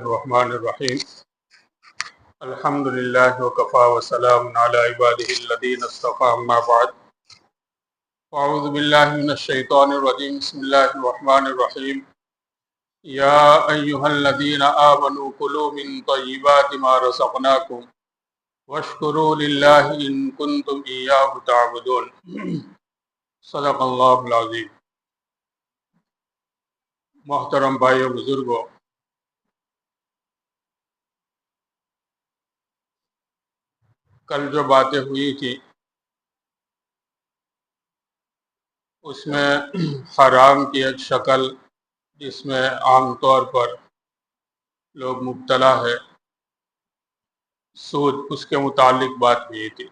الرحمن الرحیم الحمد للہ وکفا وسلام علی عباده الذین اصطفى اما بعد اعوذ باللہ من الشیطان الرجیم بسم اللہ الرحمن الرحیم یا ایہا الذین آمنوا کلوا من طیبات ما رزقناکم واشکروا للہ ان کنتم ایاہ تعبدون صدق اللہ العظیم۔ محترم بھائیو بزرگوں، کل جو باتیں ہوئی تھی اس میں حرام کی ایک شکل جس میں عام طور پر لوگ مبتلا ہے، سود، اس کے متعلق بات ہوئی تھی۔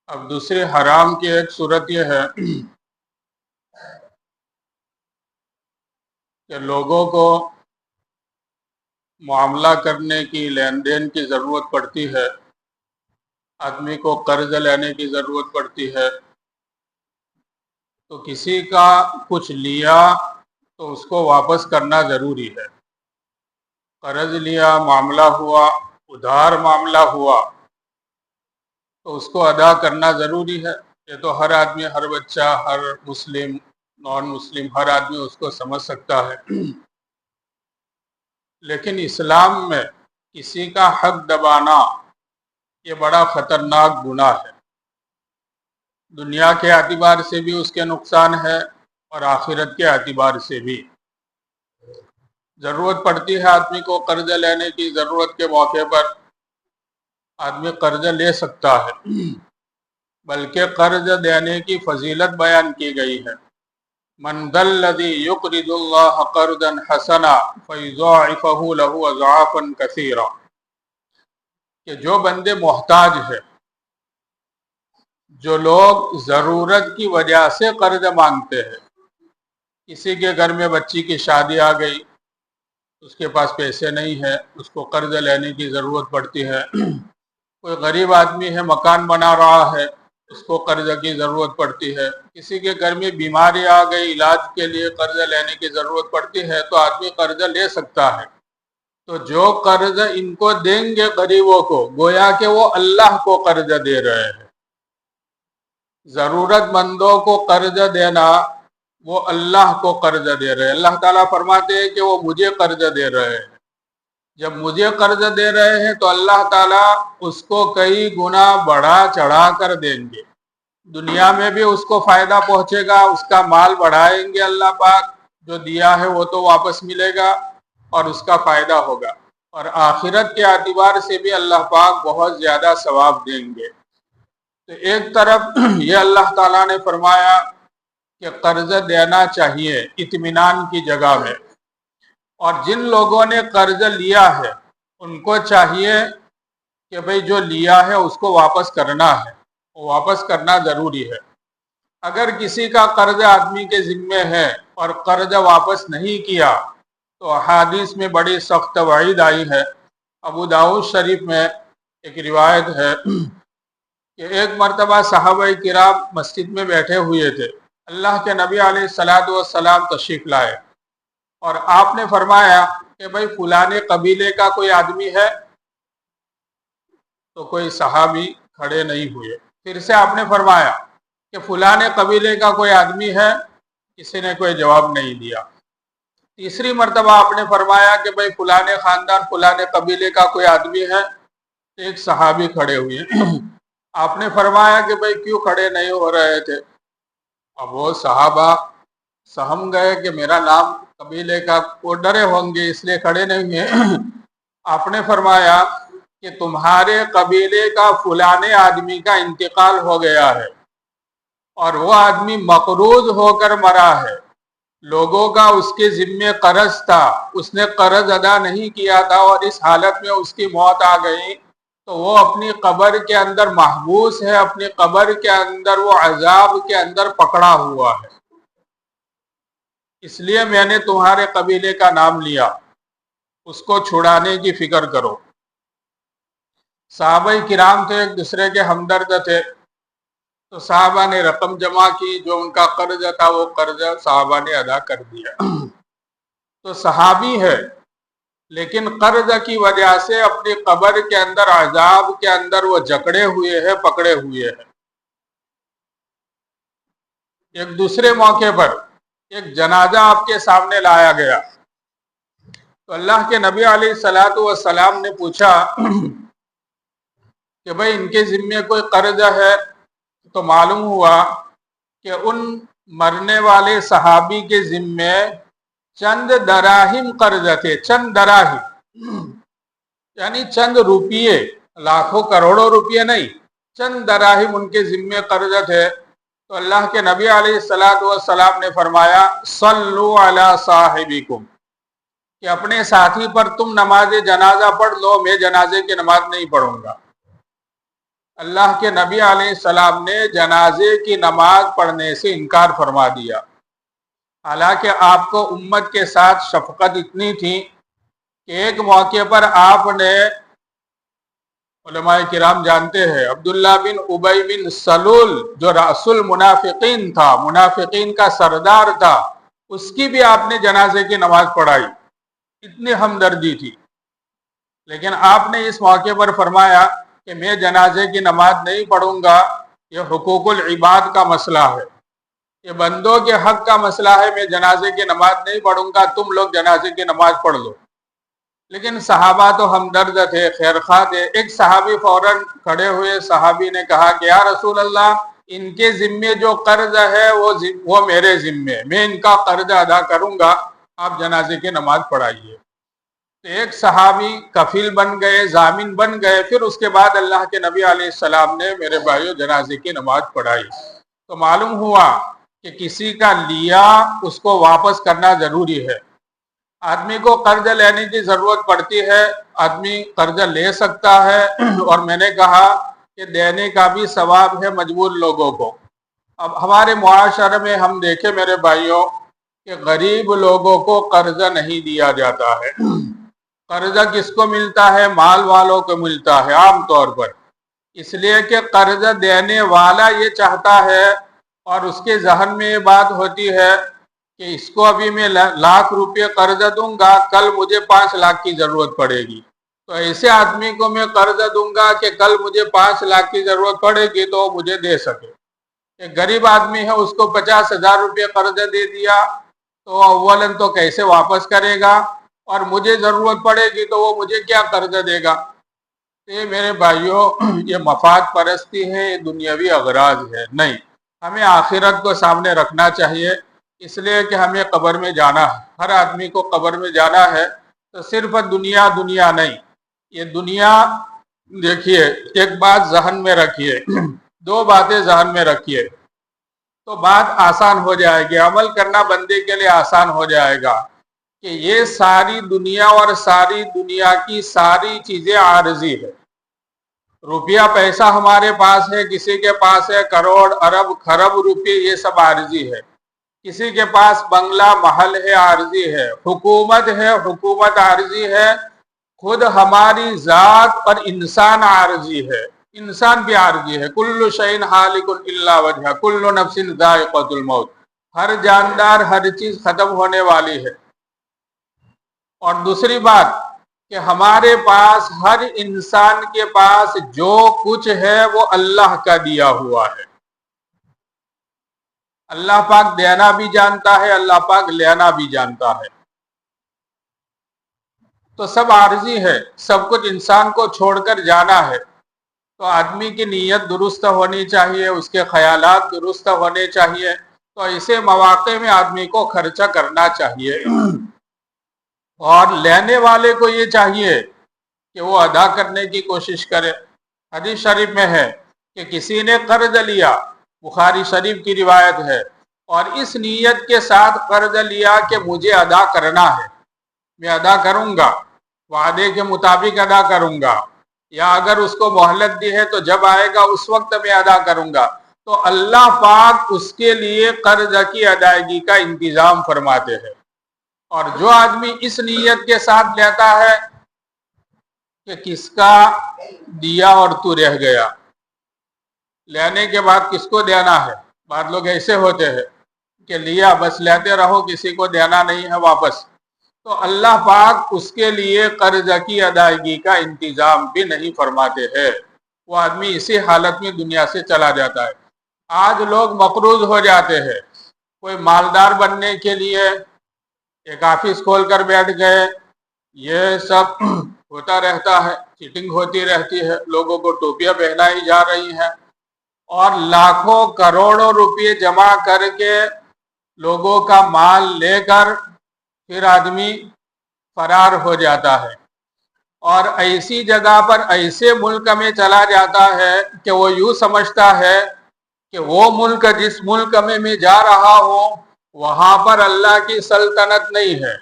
اب دوسری حرام کی ایک صورت یہ ہے کہ لوگوں کو معاملہ کرنے کی، لین دین کی ضرورت پڑتی ہے، آدمی کو قرض لینے کی ضرورت پڑتی ہے، تو کسی کا کچھ لیا تو اس کو واپس کرنا ضروری ہے۔ قرض لیا، معاملہ ہوا، ادھار معاملہ ہوا تو اس کو ادا کرنا ضروری ہے۔ یہ تو ہر آدمی، ہر بچہ، ہر مسلم، نان مسلم، ہر آدمی اس کو سمجھ سکتا ہے۔ لیکن اسلام میں کسی کا حق دبانا یہ بڑا خطرناک گناہ ہے۔ دنیا کے اعتبار سے بھی اس کے نقصان ہے اور آخرت کے اعتبار سے بھی۔ ضرورت پڑتی ہے آدمی کو قرض لینے کی، ضرورت کے موقع پر آدمی قرض لے سکتا ہے، بلکہ قرض دینے کی فضیلت بیان کی گئی ہے۔ من ذا الذی یقرض اللہ قرضا حسنا فیضاعفہ لہ اضعافا کثیرا، کہ جو بندے محتاج ہے، جو لوگ ضرورت کی وجہ سے قرض مانگتے ہیں، کسی کے گھر میں بچی کی شادی آ گئی، اس کے پاس پیسے نہیں ہے، اس کو قرض لینے کی ضرورت پڑتی ہے۔ کوئی غریب آدمی ہے، مکان بنا رہا ہے، اس کو قرض کی ضرورت پڑتی ہے۔ کسی کے گھر میں بیماری آ گئی، علاج کے لیے قرض لینے کی ضرورت پڑتی ہے، تو آدمی قرض لے سکتا ہے۔ تو جو قرض ان کو دیں گے غریبوں کو، گویا کہ وہ اللہ کو قرض دے رہے ہیں۔ ضرورت مندوں کو قرض دینا، وہ اللہ کو قرض دے رہے ہیں۔ اللہ تعالیٰ فرماتے ہیں کہ وہ مجھے قرض دے رہے ہیں۔ جب مجھے قرض دے رہے ہیں تو اللہ تعالیٰ اس کو کئی گنا بڑھا چڑھا کر دیں گے۔ دنیا میں بھی اس کو فائدہ پہنچے گا، اس کا مال بڑھائیں گے اللہ پاک، جو دیا ہے وہ تو واپس ملے گا اور اس کا فائدہ ہوگا، اور آخرت کے اعتبار سے بھی اللہ پاک بہت زیادہ ثواب دیں گے۔ تو ایک طرف یہ اللہ تعالیٰ نے فرمایا کہ قرض دینا چاہیے اطمینان کی جگہ میں، اور جن لوگوں نے قرض لیا ہے ان کو چاہیے کہ بھئی جو لیا ہے اس کو واپس کرنا ہے، وہ واپس کرنا ضروری ہے۔ اگر کسی کا قرض آدمی کے ذمے ہے اور قرض واپس نہیں کیا تو احادیث میں بڑی سخت وعید آئی ہے۔ ابو داؤد شریف میں ایک روایت ہے کہ ایک مرتبہ صحابہ کرام مسجد میں بیٹھے ہوئے تھے، اللہ کے نبی علیہ السلام تشریف لائے اور آپ نے فرمایا کہ بھئی فلانے قبیلے کا کوئی آدمی ہے؟ تو کوئی صحابی کھڑے نہیں ہوئے۔ پھر سے آپ نے فرمایا کہ فلانے قبیلے کا کوئی آدمی ہے؟ کسی نے کوئی جواب نہیں دیا۔ تیسری مرتبہ آپ نے فرمایا کہ بھئی فلانے خاندان، فلانے قبیلے کا کوئی آدمی ہے؟ ایک صحابی کھڑے ہوئے۔ آپ نے فرمایا کہ بھئی کیوں کھڑے نہیں ہو رہے تھے؟ اب وہ صحابہ سہم گئے کہ میرا نام قبیلے کا، وہ ڈرے ہوں گے اس لیے کھڑے نہیں ہیں۔ آپ نے فرمایا کہ تمہارے قبیلے کا فلانے آدمی کا انتقال ہو گیا ہے اور وہ آدمی مقروض ہو کر مرا ہے، لوگوں کا اس کے ذمے قرض تھا، اس نے قرض ادا نہیں کیا تھا اور اس حالت میں اس کی موت آ گئی، تو وہ اپنی قبر کے اندر محبوس ہے، اپنی قبر کے اندر وہ عذاب کے اندر پکڑا ہوا ہے، اس لیے میں نے تمہارے قبیلے کا نام لیا، اس کو چھڑانے کی فکر کرو۔ صحابہ کرام تھے، ایک دوسرے کے ہمدرد تھے، تو صحابہ نے رقم جمع کی، جو ان کا قرض تھا وہ قرض صحابہ نے ادا کر دیا۔ تو صحابی ہے لیکن قرض کی وجہ سے اپنی قبر کے اندر عذاب کے اندر وہ جکڑے ہوئے ہیں، پکڑے ہوئے ہیں۔ ایک دوسرے موقع پر ایک جنازہ آپ کے سامنے لایا گیا تو اللہ کے نبی علیہ الصلوۃ والسلام نے پوچھا کہ بھئی ان کے ذمے کوئی قرض ہے؟ تو معلوم ہوا کہ ان مرنے والے صحابی کے ذمے چند دراہم قرض تھے، چند دراہم یعنی چند روپیے، لاکھوں کروڑوں روپیے نہیں، چند دراہم ان کے ذمے قرض تھے۔ تو اللہ کے نبی علیہ الصلوۃ والسلام نے فرمایا صلو علی صاحبکم، کہ اپنے ساتھی پر تم نماز جنازہ پڑھ لو، میں جنازے کی نماز نہیں پڑھوں گا۔ اللہ کے نبی علیہ السلام نے جنازے کی نماز پڑھنے سے انکار فرما دیا، حالانکہ آپ کو امت کے ساتھ شفقت اتنی تھی کہ ایک موقع پر آپ نے، علماء کرام جانتے ہیں، عبداللہ بن ابی بن سلول جو رأس المنافقین تھا، منافقین کا سردار تھا، اس کی بھی آپ نے جنازے کی نماز پڑھائی، اتنی ہمدردی تھی۔ لیکن آپ نے اس موقع پر فرمایا کہ میں جنازے کی نماز نہیں پڑھوں گا، یہ حقوق العباد کا مسئلہ ہے، یہ بندوں کے حق کا مسئلہ ہے، میں جنازے کی نماز نہیں پڑھوں گا، تم لوگ جنازے کی نماز پڑھ لو۔ لیکن صحابہ تو ہمدرد تھے، خیرخواہ تھے۔ ایک صحابی فوراً کھڑے ہوئے، صحابی نے کہا کہ یا رسول اللہ، ان کے ذمے جو قرض ہے وہ میرے ذمے، میں ان کا قرض ادا کروں گا، آپ جنازے کی نماز پڑھائیے۔ تو ایک صحابی کفیل بن گئے، ضامن بن گئے، پھر اس کے بعد اللہ کے نبی علیہ السلام نے میرے بھائیو جنازے کی نماز پڑھائی۔ تو معلوم ہوا کہ کسی کا لیا اس کو واپس کرنا ضروری ہے۔ آدمی کو قرض لینے کی ضرورت پڑتی ہے، آدمی قرض لے سکتا ہے، اور میں نے کہا کہ دینے کا بھی ثواب ہے مجبور لوگوں کو۔ اب ہمارے معاشرے میں ہم دیکھیں میرے بھائیوں کہ غریب لوگوں کو قرض نہیں دیا جاتا ہے۔ قرض کس کو ملتا ہے؟ مال والوں کو ملتا ہے عام طور پر، اس لیے کہ قرض دینے والا یہ چاہتا ہے اور اس کے ذہن میں یہ بات ہوتی ہے کہ اس کو ابھی میں 1,00,000 روپے قرض دوں گا، کل مجھے 5 لاکھ کی ضرورت پڑے گی، تو ایسے آدمی کو میں قرض دوں گا کہ کل مجھے 5 لاکھ کی ضرورت پڑے گی تو مجھے دے سکے۔ ایک غریب آدمی ہے، اس کو 50,000 روپے قرض دے دیا تو اولاً تو کیسے واپس کرے گا، اور مجھے ضرورت پڑے گی تو وہ مجھے کیا قرض دے گا؟ یہ میرے بھائیوں یہ مفاد پرستی ہے، یہ دنیاوی اغراض ہے، نہیں، ہمیں آخرت کو سامنے رکھنا چاہیے، اس لیے کہ ہمیں قبر میں جانا ہے، ہر آدمی کو قبر میں جانا ہے۔ تو صرف دنیا دنیا نہیں، یہ دنیا دیکھیے، ایک بات ذہن میں رکھیے، 2 باتیں ذہن میں رکھیے تو بات آسان ہو جائے گی، عمل کرنا بندے کے لیے آسان ہو جائے گا کہ یہ ساری دنیا اور ساری دنیا کی ساری چیزیں عارضی ہے۔ روپیہ پیسہ ہمارے پاس ہے، کسی کے پاس ہے کروڑ ارب خرب روپے، یہ سب عارضی ہے۔ کسی کے پاس بنگلہ محل ہے، عارضی ہے۔ حکومت ہے، حکومت عارضی ہے۔ خود ہماری ذات اور انسان عارضی ہے، انسان بھی عارضی ہے۔ کل شیء ہالک الا وجہہ، کل نفس ذائقۃ الموت، ہر جاندار، ہر چیز ختم ہونے والی ہے۔ اور دوسری بات کہ ہمارے پاس، ہر انسان کے پاس جو کچھ ہے وہ اللہ کا دیا ہوا ہے۔ اللہ پاک دینا بھی جانتا ہے، اللہ پاک لینا بھی جانتا ہے۔ تو سب عارضی ہے، سب کچھ انسان کو چھوڑ کر جانا ہے۔ تو آدمی کی نیت درست ہونی چاہیے، اس کے خیالات درست ہونے چاہیے، تو ایسے مواقع میں آدمی کو خرچہ کرنا چاہیے۔ اور لینے والے کو یہ چاہیے کہ وہ ادا کرنے کی کوشش کرے۔ حدیث شریف میں ہے کہ کسی نے قرض لیا، بخاری شریف کی روایت ہے، اور اس نیت کے ساتھ قرض لیا کہ مجھے ادا کرنا ہے، میں ادا کروں گا، وعدے کے مطابق ادا کروں گا، یا اگر اس کو مہلت دی ہے تو جب آئے گا اس وقت میں ادا کروں گا، تو اللہ پاک اس کے لیے قرض کی ادائیگی کا انتظام فرماتے ہیں۔ اور جو آدمی اس نیت کے ساتھ لیتا ہے کہ کس کا دیا اور تو رہ گیا، لینے کے بعد کس کو دینا ہے، بعض لوگ ایسے ہوتے ہیں کہ لیا بس لیتے رہو، کسی کو دینا نہیں ہے واپس، تو اللہ پاک اس کے لیے قرض کی ادائیگی کا انتظام بھی نہیں فرماتے ہیں، وہ آدمی اسی حالت میں دنیا سے چلا جاتا ہے۔ آج لوگ مقروض ہو جاتے ہیں، کوئی مالدار بننے کے لیے ایک آفس کھول کر بیٹھ گئے، یہ سب ہوتا رہتا ہے، چیٹنگ ہوتی رہتی ہے، لوگوں کو ٹوپیاں پہنائی جا رہی ہیں، اور لاکھوں کروڑوں روپے جمع کر کے لوگوں کا مال لے کر پھر آدمی فرار ہو جاتا ہے، اور ایسی جگہ پر ایسے ملک میں چلا جاتا ہے کہ وہ یوں سمجھتا ہے کہ وہ ملک جس ملک میں جا رہا ہوں وہاں پر اللہ کی سلطنت نہیں ہے،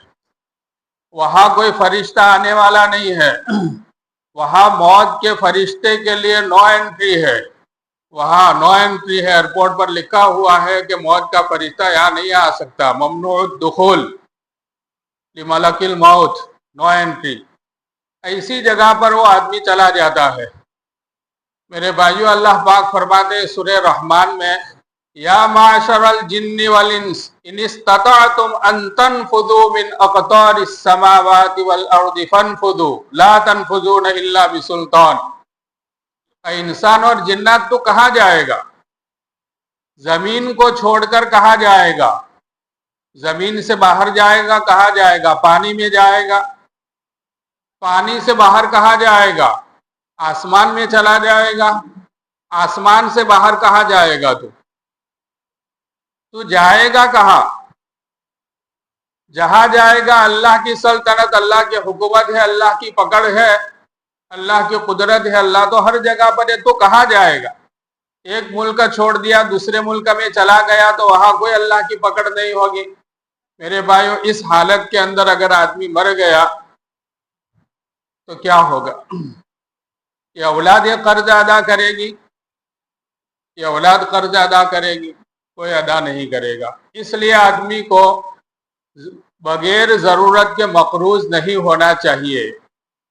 وہاں کوئی فرشتہ آنے والا نہیں ہے، وہاں موت کے فرشتے کے لیے نو انٹری ہے، وہاں نو انٹری ہے، ایئرپورٹ پر لکھا ہوا ہے کہ موت کا فرشتہ یہاں نہیں آ سکتا، ممنوع الدخول لملک الموت، نو انٹری۔ ایسی جگہ پر وہ آدمی چلا جاتا ہے۔ میرے بھائیو، اللہ پاک فرماتے ہیں سورہ رحمان میں، یا معشر الجن والانس ان استطعتم ان تنفذوا من اقطار السماوات والارض فانفذوا لا تنفذون الا بسلطان۔ اے انسان اور جنات، تو کہاں جائے گا؟ زمین کو چھوڑ کر کہاں جائے گا؟ زمین سے باہر جائے گا؟ کہاں جائے گا؟ پانی میں جائے گا؟ پانی سے باہر کہاں جائے گا؟ آسمان میں چلا جائے گا؟ آسمان سے باہر کہاں جائے گا؟ تو جائے گا کہاں؟ جہاں جائے گا اللہ کی سلطنت، اللہ کی حکومت ہے، اللہ کی پکڑ ہے، اللہ کی قدرت ہے، اللہ تو ہر جگہ پر ہے، تو کہاں جائے گا؟ ایک ملک چھوڑ دیا دوسرے ملک میں چلا گیا تو وہاں کوئی اللہ کی پکڑ نہیں ہوگی۔ میرے بھائیو، اس حالت کے اندر اگر آدمی مر گیا تو کیا ہوگا؟ یہ اولاد یہ قرض ادا کرے گی؟ یہ اولاد قرض ادا کرے گی؟ کوئی ادا نہیں کرے گا۔ اس لیے آدمی کو بغیر ضرورت کے مقروض نہیں ہونا چاہیے،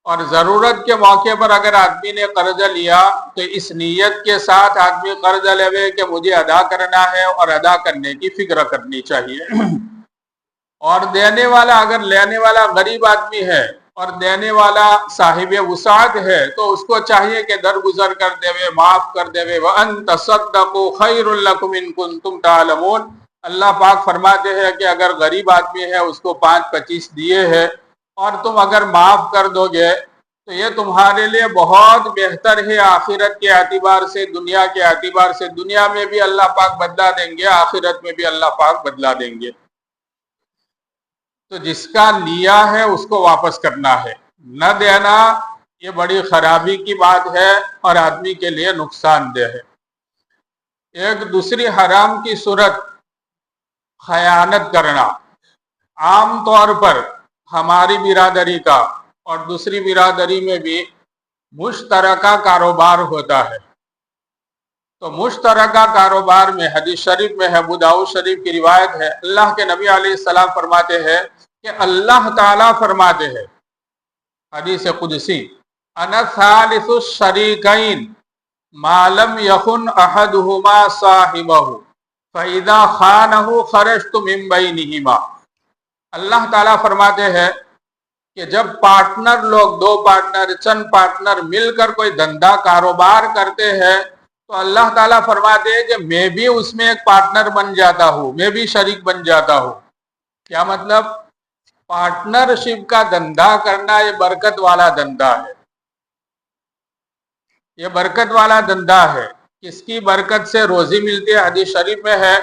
اور ضرورت کے موقع پر اگر آدمی نے قرض لیا تو اس نیت کے ساتھ آدمی قرض لے کہ مجھے ادا کرنا ہے، اور ادا کرنے کی فکر کرنی چاہیے۔ اور دینے والا اگر لینے والا غریب آدمی ہے اور دینے والا صاحب وسعت ہے تو اس کو چاہیے کہ درگزر کر دے، معاف کر دے۔ وَأَن تَصَدَّقُوا خَيْرٌ لَكُمْ إِن كُنتُمْ تَعْلَمُونَ۔ اللہ پاک فرماتے ہیں کہ اگر غریب آدمی ہے اس کو 5-25 دیے ہیں اور تم اگر معاف کر دو گے تو یہ تمہارے لیے بہت بہتر ہے، آخرت کے اعتبار سے، دنیا کے اعتبار سے۔ دنیا میں بھی اللہ پاک بدلہ دیں گے، آخرت میں بھی اللہ پاک بدلہ دیں گے۔ تو جس کا لیا ہے اس کو واپس کرنا ہے، نہ دینا یہ بڑی خرابی کی بات ہے اور آدمی کے لیے نقصان دہ ہے۔ ایک دوسری حرام کی صورت خیانت کرنا۔ عام طور پر ہماری برادری کا اور دوسری برادری میں بھی مشترکہ کاروبار ہوتا ہے۔ تو مشترکہ کاروبار میں حدیث شریف میں ہے، ابو داؤد شریف کی روایت ہے، اللہ کے نبی علیہ السلام فرماتے ہیں کہ اللہ تعالیٰ فرماتے ہیں حدیث قدسی، انا ثالث الشریکین ما لم یخن احدہما صاحبہ فاذا خانہ خرجت من بینہما۔ اللہ تعالیٰ فرماتے ہیں کہ جب پارٹنر لوگ، دو پارٹنر، چند پارٹنر مل کر کوئی دھندا کاروبار کرتے ہیں تو اللہ تعالیٰ فرماتے ہیں کہ میں بھی اس میں ایک پارٹنر بن جاتا ہوں، میں بھی شریک بن جاتا ہوں۔ کیا مطلب؟ پارٹنرشپ کا دھندا کرنا یہ برکت والا دھندا ہے، یہ برکت والا دھندا ہے۔ کس کی برکت سے روزی ملتی ہے؟ حدیث شریف میں ہے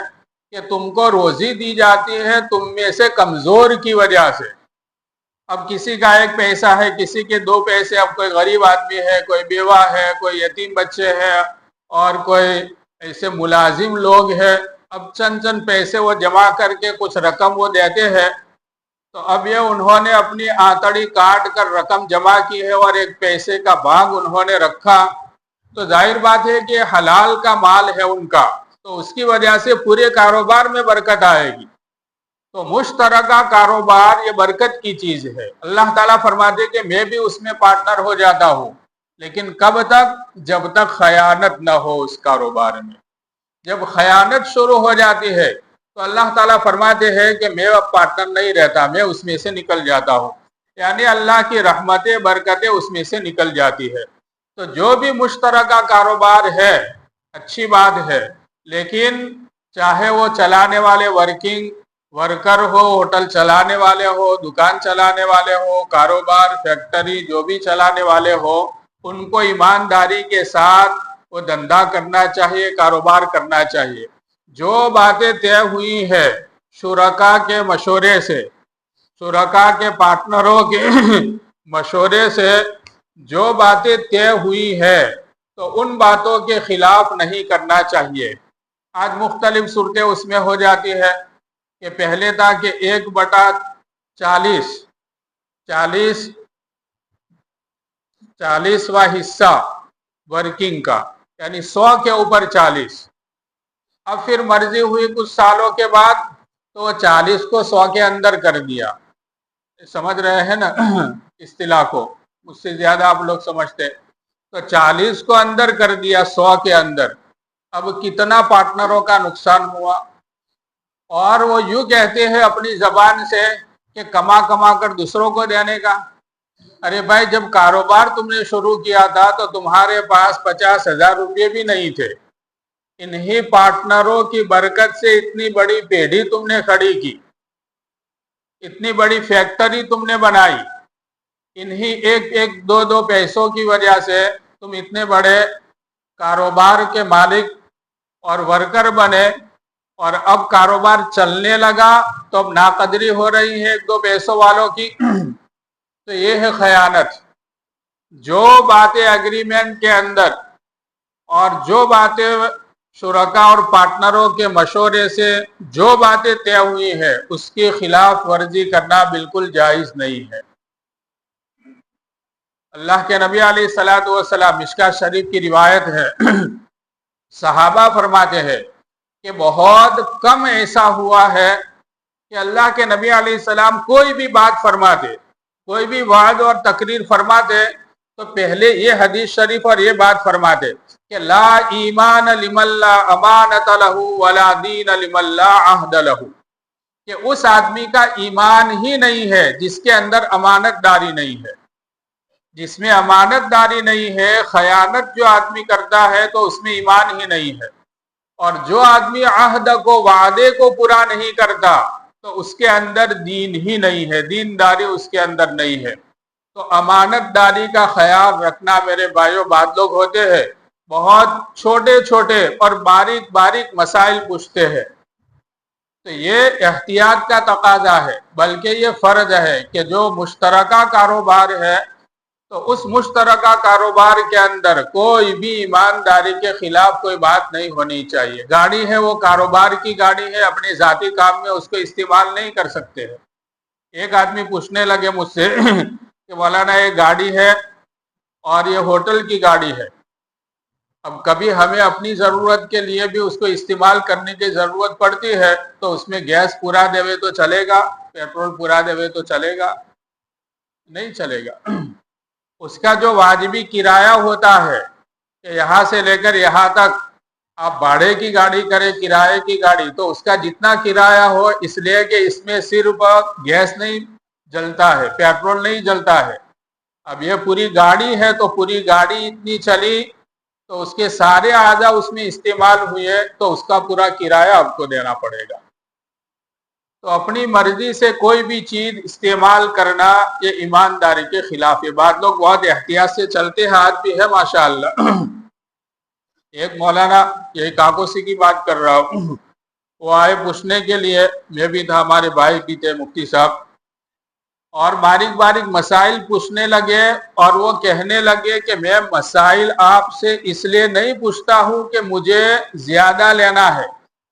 کہ تم کو روزی دی جاتی ہے تم میں سے کمزور کی وجہ سے۔ اب کسی کا ایک پیسہ ہے، کسی کے 2 پیسے، اب کوئی غریب آدمی ہے، کوئی بیوہ ہے، کوئی یتیم بچے ہیں، اور کوئی ایسے ملازم لوگ ہیں، اب چند پیسے وہ جمع کر کے کچھ رقم وہ دیتے ہیں، تو اب یہ انہوں نے اپنی آنتڑی کاٹ کر رقم جمع کی ہے اور ایک پیسے کا بھاگ انہوں نے رکھا، تو ظاہر بات ہے کہ حلال کا مال ہے ان کا، تو اس کی وجہ سے پورے کاروبار میں برکت آئے گی۔ تو مشترکہ کاروبار یہ برکت کی چیز ہے۔ اللہ تعالیٰ فرماتے کہ میں بھی اس میں پارٹنر ہو جاتا ہوں، لیکن کب تک؟ جب تک خیانت نہ ہو اس کاروبار میں۔ جب خیانت شروع ہو جاتی ہے تو اللہ تعالیٰ فرماتے ہیں کہ میں اب پارٹنر نہیں رہتا، میں اس میں سے نکل جاتا ہوں، یعنی اللہ کی رحمتیں برکتیں اس میں سے نکل جاتی ہے۔ تو جو بھی مشترکہ کاروبار ہے اچھی بات ہے، لیکن چاہے وہ چلانے والے ورکر ہو، ہوٹل چلانے والے ہو، دکان چلانے والے ہو، کاروبار فیکٹری جو بھی چلانے والے ہو، ان کو ایمانداری کے ساتھ وہ دھندا کرنا چاہیے، کاروبار کرنا چاہیے۔ جو باتیں طے ہوئی ہے شرکا کے مشورے سے، شرکا کے پارٹنروں کے مشورے سے جو باتیں طے ہوئی ہے تو ان باتوں کے خلاف نہیں کرنا چاہیے۔ آج مختلف صورتیں اس میں ہو جاتی ہے کہ پہلے تھا کہ 1/40 حصہ ورکنگ کا، یعنی 100 کے اوپر 40۔ اب پھر مرضی ہوئی کچھ سالوں کے بعد تو 40 کو 100 کے اندر کر دیا۔ سمجھ رہے ہیں نا اصطلاح کو؟ مجھ سے زیادہ آپ لوگ سمجھتے۔ تو 40 کو اندر کر دیا 100 کے اندر۔ اب کتنا پارٹنروں کا نقصان ہوا۔ اور وہ یوں کہتے ہیں اپنی زبان سے کہ کما کر دوسروں کو دینے کا۔ ارے بھائی، جب کاروبار تم نے شروع کیا تھا تو تمہارے پاس 50,000 روپے بھی نہیں تھے۔ انہی پارٹنروں کی برکت سے اتنی بڑی پیڑھی تم نے کھڑی کی، اتنی بڑی فیکٹری تم نے بنائی، انہی ایک دو پیسوں کی وجہ سے تم اتنے بڑے کاروبار کے مالک اور ورکر بنے، اور اب کاروبار چلنے لگا تو اب ناقدری ہو رہی ہے 1-2 پیسوں والوں کی۔ تو یہ ہے خیانت۔ جو باتیں ایگریمنٹ کے اندر اور جو باتیں شرکا اور پارٹنروں کے مشورے سے جو باتیں طے ہوئی ہے اس کی خلاف ورزی کرنا بالکل جائز نہیں ہے۔ اللہ کے نبی علیہ الصلوۃ والسلام، مشکاۃ شریف کی روایت ہے، صحابہ فرماتے ہیں کہ بہت کم ایسا ہوا ہے کہ اللہ کے نبی علیہ السلام کوئی بھی بات فرماتے، کوئی بھی وعد اور تقریر فرماتے تو پہلے یہ حدیث شریف اور یہ بات فرماتے کہ لا ایمان لمن لا امانت لہ ولا دین لمن لا عہد لہ، کہ اس آدمی کا ایمان ہی نہیں ہے جس کے اندر امانت داری نہیں ہے۔ جس میں امانت داری نہیں ہے، خیانت جو آدمی کرتا ہے تو اس میں ایمان ہی نہیں ہے، اور جو آدمی عہد کو، وعدے کو پورا نہیں کرتا تو اس کے اندر دین ہی نہیں ہے، دینداری اس کے اندر نہیں ہے۔ تو امانت داری کا خیال رکھنا میرے بھائیوں۔ بعض لوگ ہوتے ہیں بہت چھوٹے چھوٹے اور باریک باریک مسائل پوچھتے ہیں، تو یہ احتیاط کا تقاضا ہے، بلکہ یہ فرض ہے کہ جو مشترکہ کاروبار ہے تو اس مشترکہ کاروبار کے اندر کوئی بھی ایمانداری کے خلاف کوئی بات نہیں ہونی چاہیے۔ گاڑی ہے، وہ کاروبار کی گاڑی ہے، اپنے ذاتی کام میں اس کو استعمال نہیں کر سکتے ہیں۔ ایک آدمی پوچھنے لگے مجھ سے کہ مولانا یہ گاڑی ہے اور یہ ہوٹل کی گاڑی ہے، اب کبھی ہمیں اپنی ضرورت کے لیے بھی اس کو استعمال کرنے کی ضرورت پڑتی ہے تو اس میں گیس پورا دے تو چلے گا، پیٹرول پورا دے تو چلے گا؟ نہیں چلے گا۔ اس کا جو واجبی کرایہ ہوتا ہے کہ یہاں سے لے کر یہاں تک آپ بھاڑے کی گاڑی کریں، کرایے کی گاڑی، تو اس کا جتنا کرایہ ہو، اس لیے کہ اس میں صرف گیس نہیں جلتا ہے، پیٹرول نہیں جلتا ہے۔ اب یہ پوری گاڑی ہے تو پوری گاڑی اتنی چلی تو اس کے سارے اعضاء اس میں استعمال ہوئے تو اس کا پورا کرایہ آپ کو دینا پڑے گا۔ تو اپنی مرضی سے کوئی بھی چیز استعمال کرنا یہ ایمانداری کے خلاف ہے۔ بعض لوگ بہت احتیاط سے چلتے ہیں، آج بھی ہے ماشاءاللہ۔ ایک مولانا، یہی کاکوسی کی بات کر رہا ہوں، وہ آئے پوچھنے کے لیے، میں بھی تھا، ہمارے بھائی بھی تھے مفتی صاحب، اور باریک باریک مسائل پوچھنے لگے، اور وہ کہنے لگے کہ میں مسائل آپ سے اس لیے نہیں پوچھتا ہوں کہ مجھے زیادہ لینا ہے،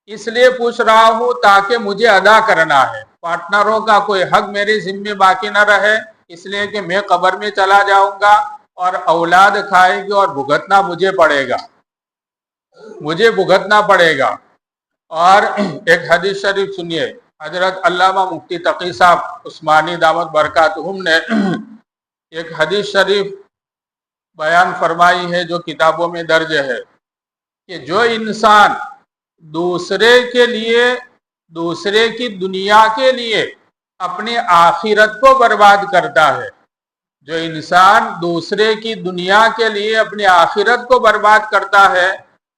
اس لیے پوچھ رہا ہوں تاکہ مجھے ادا کرنا ہے، پارٹنروں کا کوئی حق میرے ذمے باقی نہ رہے، اس لیے کہ میں قبر میں چلا جاؤں گا اور اولاد کھائے گی اور بھگتنا مجھے پڑے گا، مجھے بھگتنا پڑے گا۔ اور ایک حدیث شریف سنیے، حضرت علامہ مفتی تقی صاحب عثمانی دامت برکاتہم نے ایک حدیث شریف بیان فرمائی ہے جو کتابوں میں درج ہے کہ جو انسان دوسرے کے لیے دوسرے کی دنیا کے لیے اپنی آخرت کو برباد کرتا ہے، جو انسان دوسرے کی دنیا کے لیے اپنی آخرت کو برباد کرتا ہے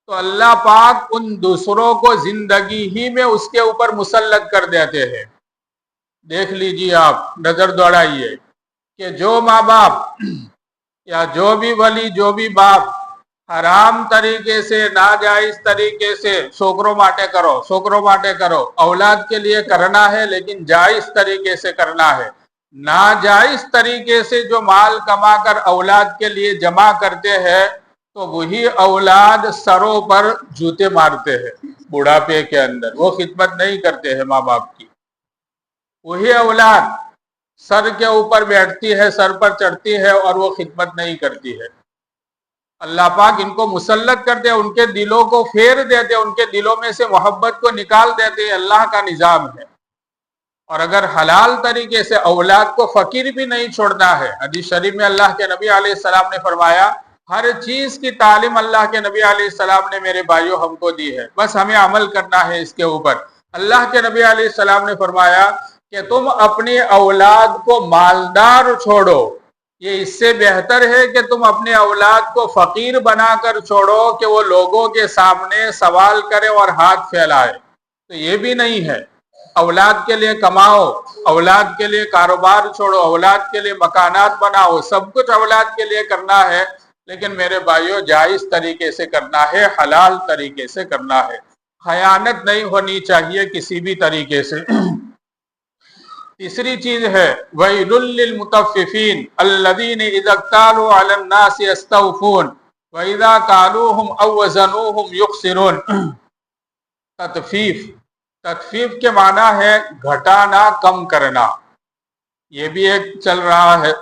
تو اللہ پاک ان دوسروں کو زندگی ہی میں اس کے اوپر مسلط کر دیتے ہیں۔ دیکھ لیجیے، آپ نظر دوڑائیے کہ جو ماں باپ یا جو بھی ولی، جو بھی باپ حرام طریقے سے، ناجائز طریقے سے چھوکروں ماٹے کرو، اولاد کے لیے کرنا ہے لیکن جائز طریقے سے کرنا ہے، ناجائز طریقے سے جو مال کما کر اولاد کے لیے جمع کرتے ہیں تو وہی اولاد سروں پر جوتے مارتے ہیں بڑھاپے کے اندر، وہ خدمت نہیں کرتے ہیں ماں باپ کی۔ وہی اولاد سر کے اوپر بیٹھتی ہے، سر پر چڑھتی ہے اور وہ خدمت نہیں کرتی ہے۔ اللہ پاک ان کو مسلط کرتے، ان کے دلوں کو پھیر دیتے، ان کے دلوں میں سے محبت کو نکال دیتے۔ اللہ کا نظام ہے۔ اور اگر حلال طریقے سے اولاد کو فقیر بھی نہیں چھوڑنا ہے، حدیث شریف میں اللہ کے نبی علیہ السلام نے فرمایا، ہر چیز کی تعلیم اللہ کے نبی علیہ السلام نے میرے بھائیوں ہم کو دی ہے، بس ہمیں عمل کرنا ہے اس کے اوپر۔ اللہ کے نبی علیہ السلام نے فرمایا کہ تم اپنی اولاد کو مالدار چھوڑو، یہ اس سے بہتر ہے کہ تم اپنے اولاد کو فقیر بنا کر چھوڑو کہ وہ لوگوں کے سامنے سوال کرے اور ہاتھ پھیلائے۔ تو یہ بھی نہیں ہے، اولاد کے لیے کماؤ، اولاد کے لیے کاروبار چھوڑو، اولاد کے لیے مکانات بناؤ، سب کچھ اولاد کے لیے کرنا ہے، لیکن میرے بھائیوں جائز طریقے سے کرنا ہے، حلال طریقے سے کرنا ہے، خیانت نہیں ہونی چاہیے کسی بھی طریقے سے۔ تیسری چیز ہے وَيْلٌ لِّلْمُطَفِّفِينَ الَّذِينَ إِذَا اكْتَالُوا عَلَى النَّاسِ يَسْتَوْفُونَ وَإِذَا كَالُوهُمْ أَو وَّزَنُوهُمْ يُخْسِرُونَ۔ تطفیف کے معنی ہے گھٹانا، کم کرنا، یہ بھی ایک چل رہا ہے،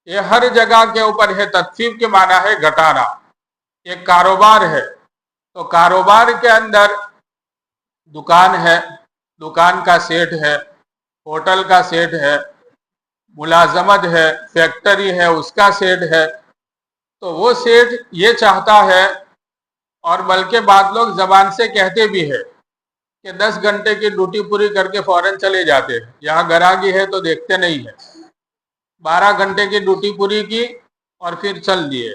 یہ ہر جگہ کے اوپر ہے۔ تطفیف کے معنی ہے گھٹانا۔ ایک کاروبار ہے تو کاروبار کے اندر دکان ہے، دکان کا سیٹ ہے، ہوٹل کا سیٹ ہے، ملازمت ہے، فیکٹری ہے، اس کا سیٹ ہے، تو وہ سیٹ یہ چاہتا ہے، اور بلکہ بعض لوگ زبان سے کہتے بھی ہے کہ 10 گھنٹے کی ڈیوٹی پوری کر کے فوراً چلے جاتے ہیں، یہاں گراہی ہے تو دیکھتے نہیں ہیں، 12 گھنٹے کی ڈیوٹی پوری کی اور پھر چل دیے۔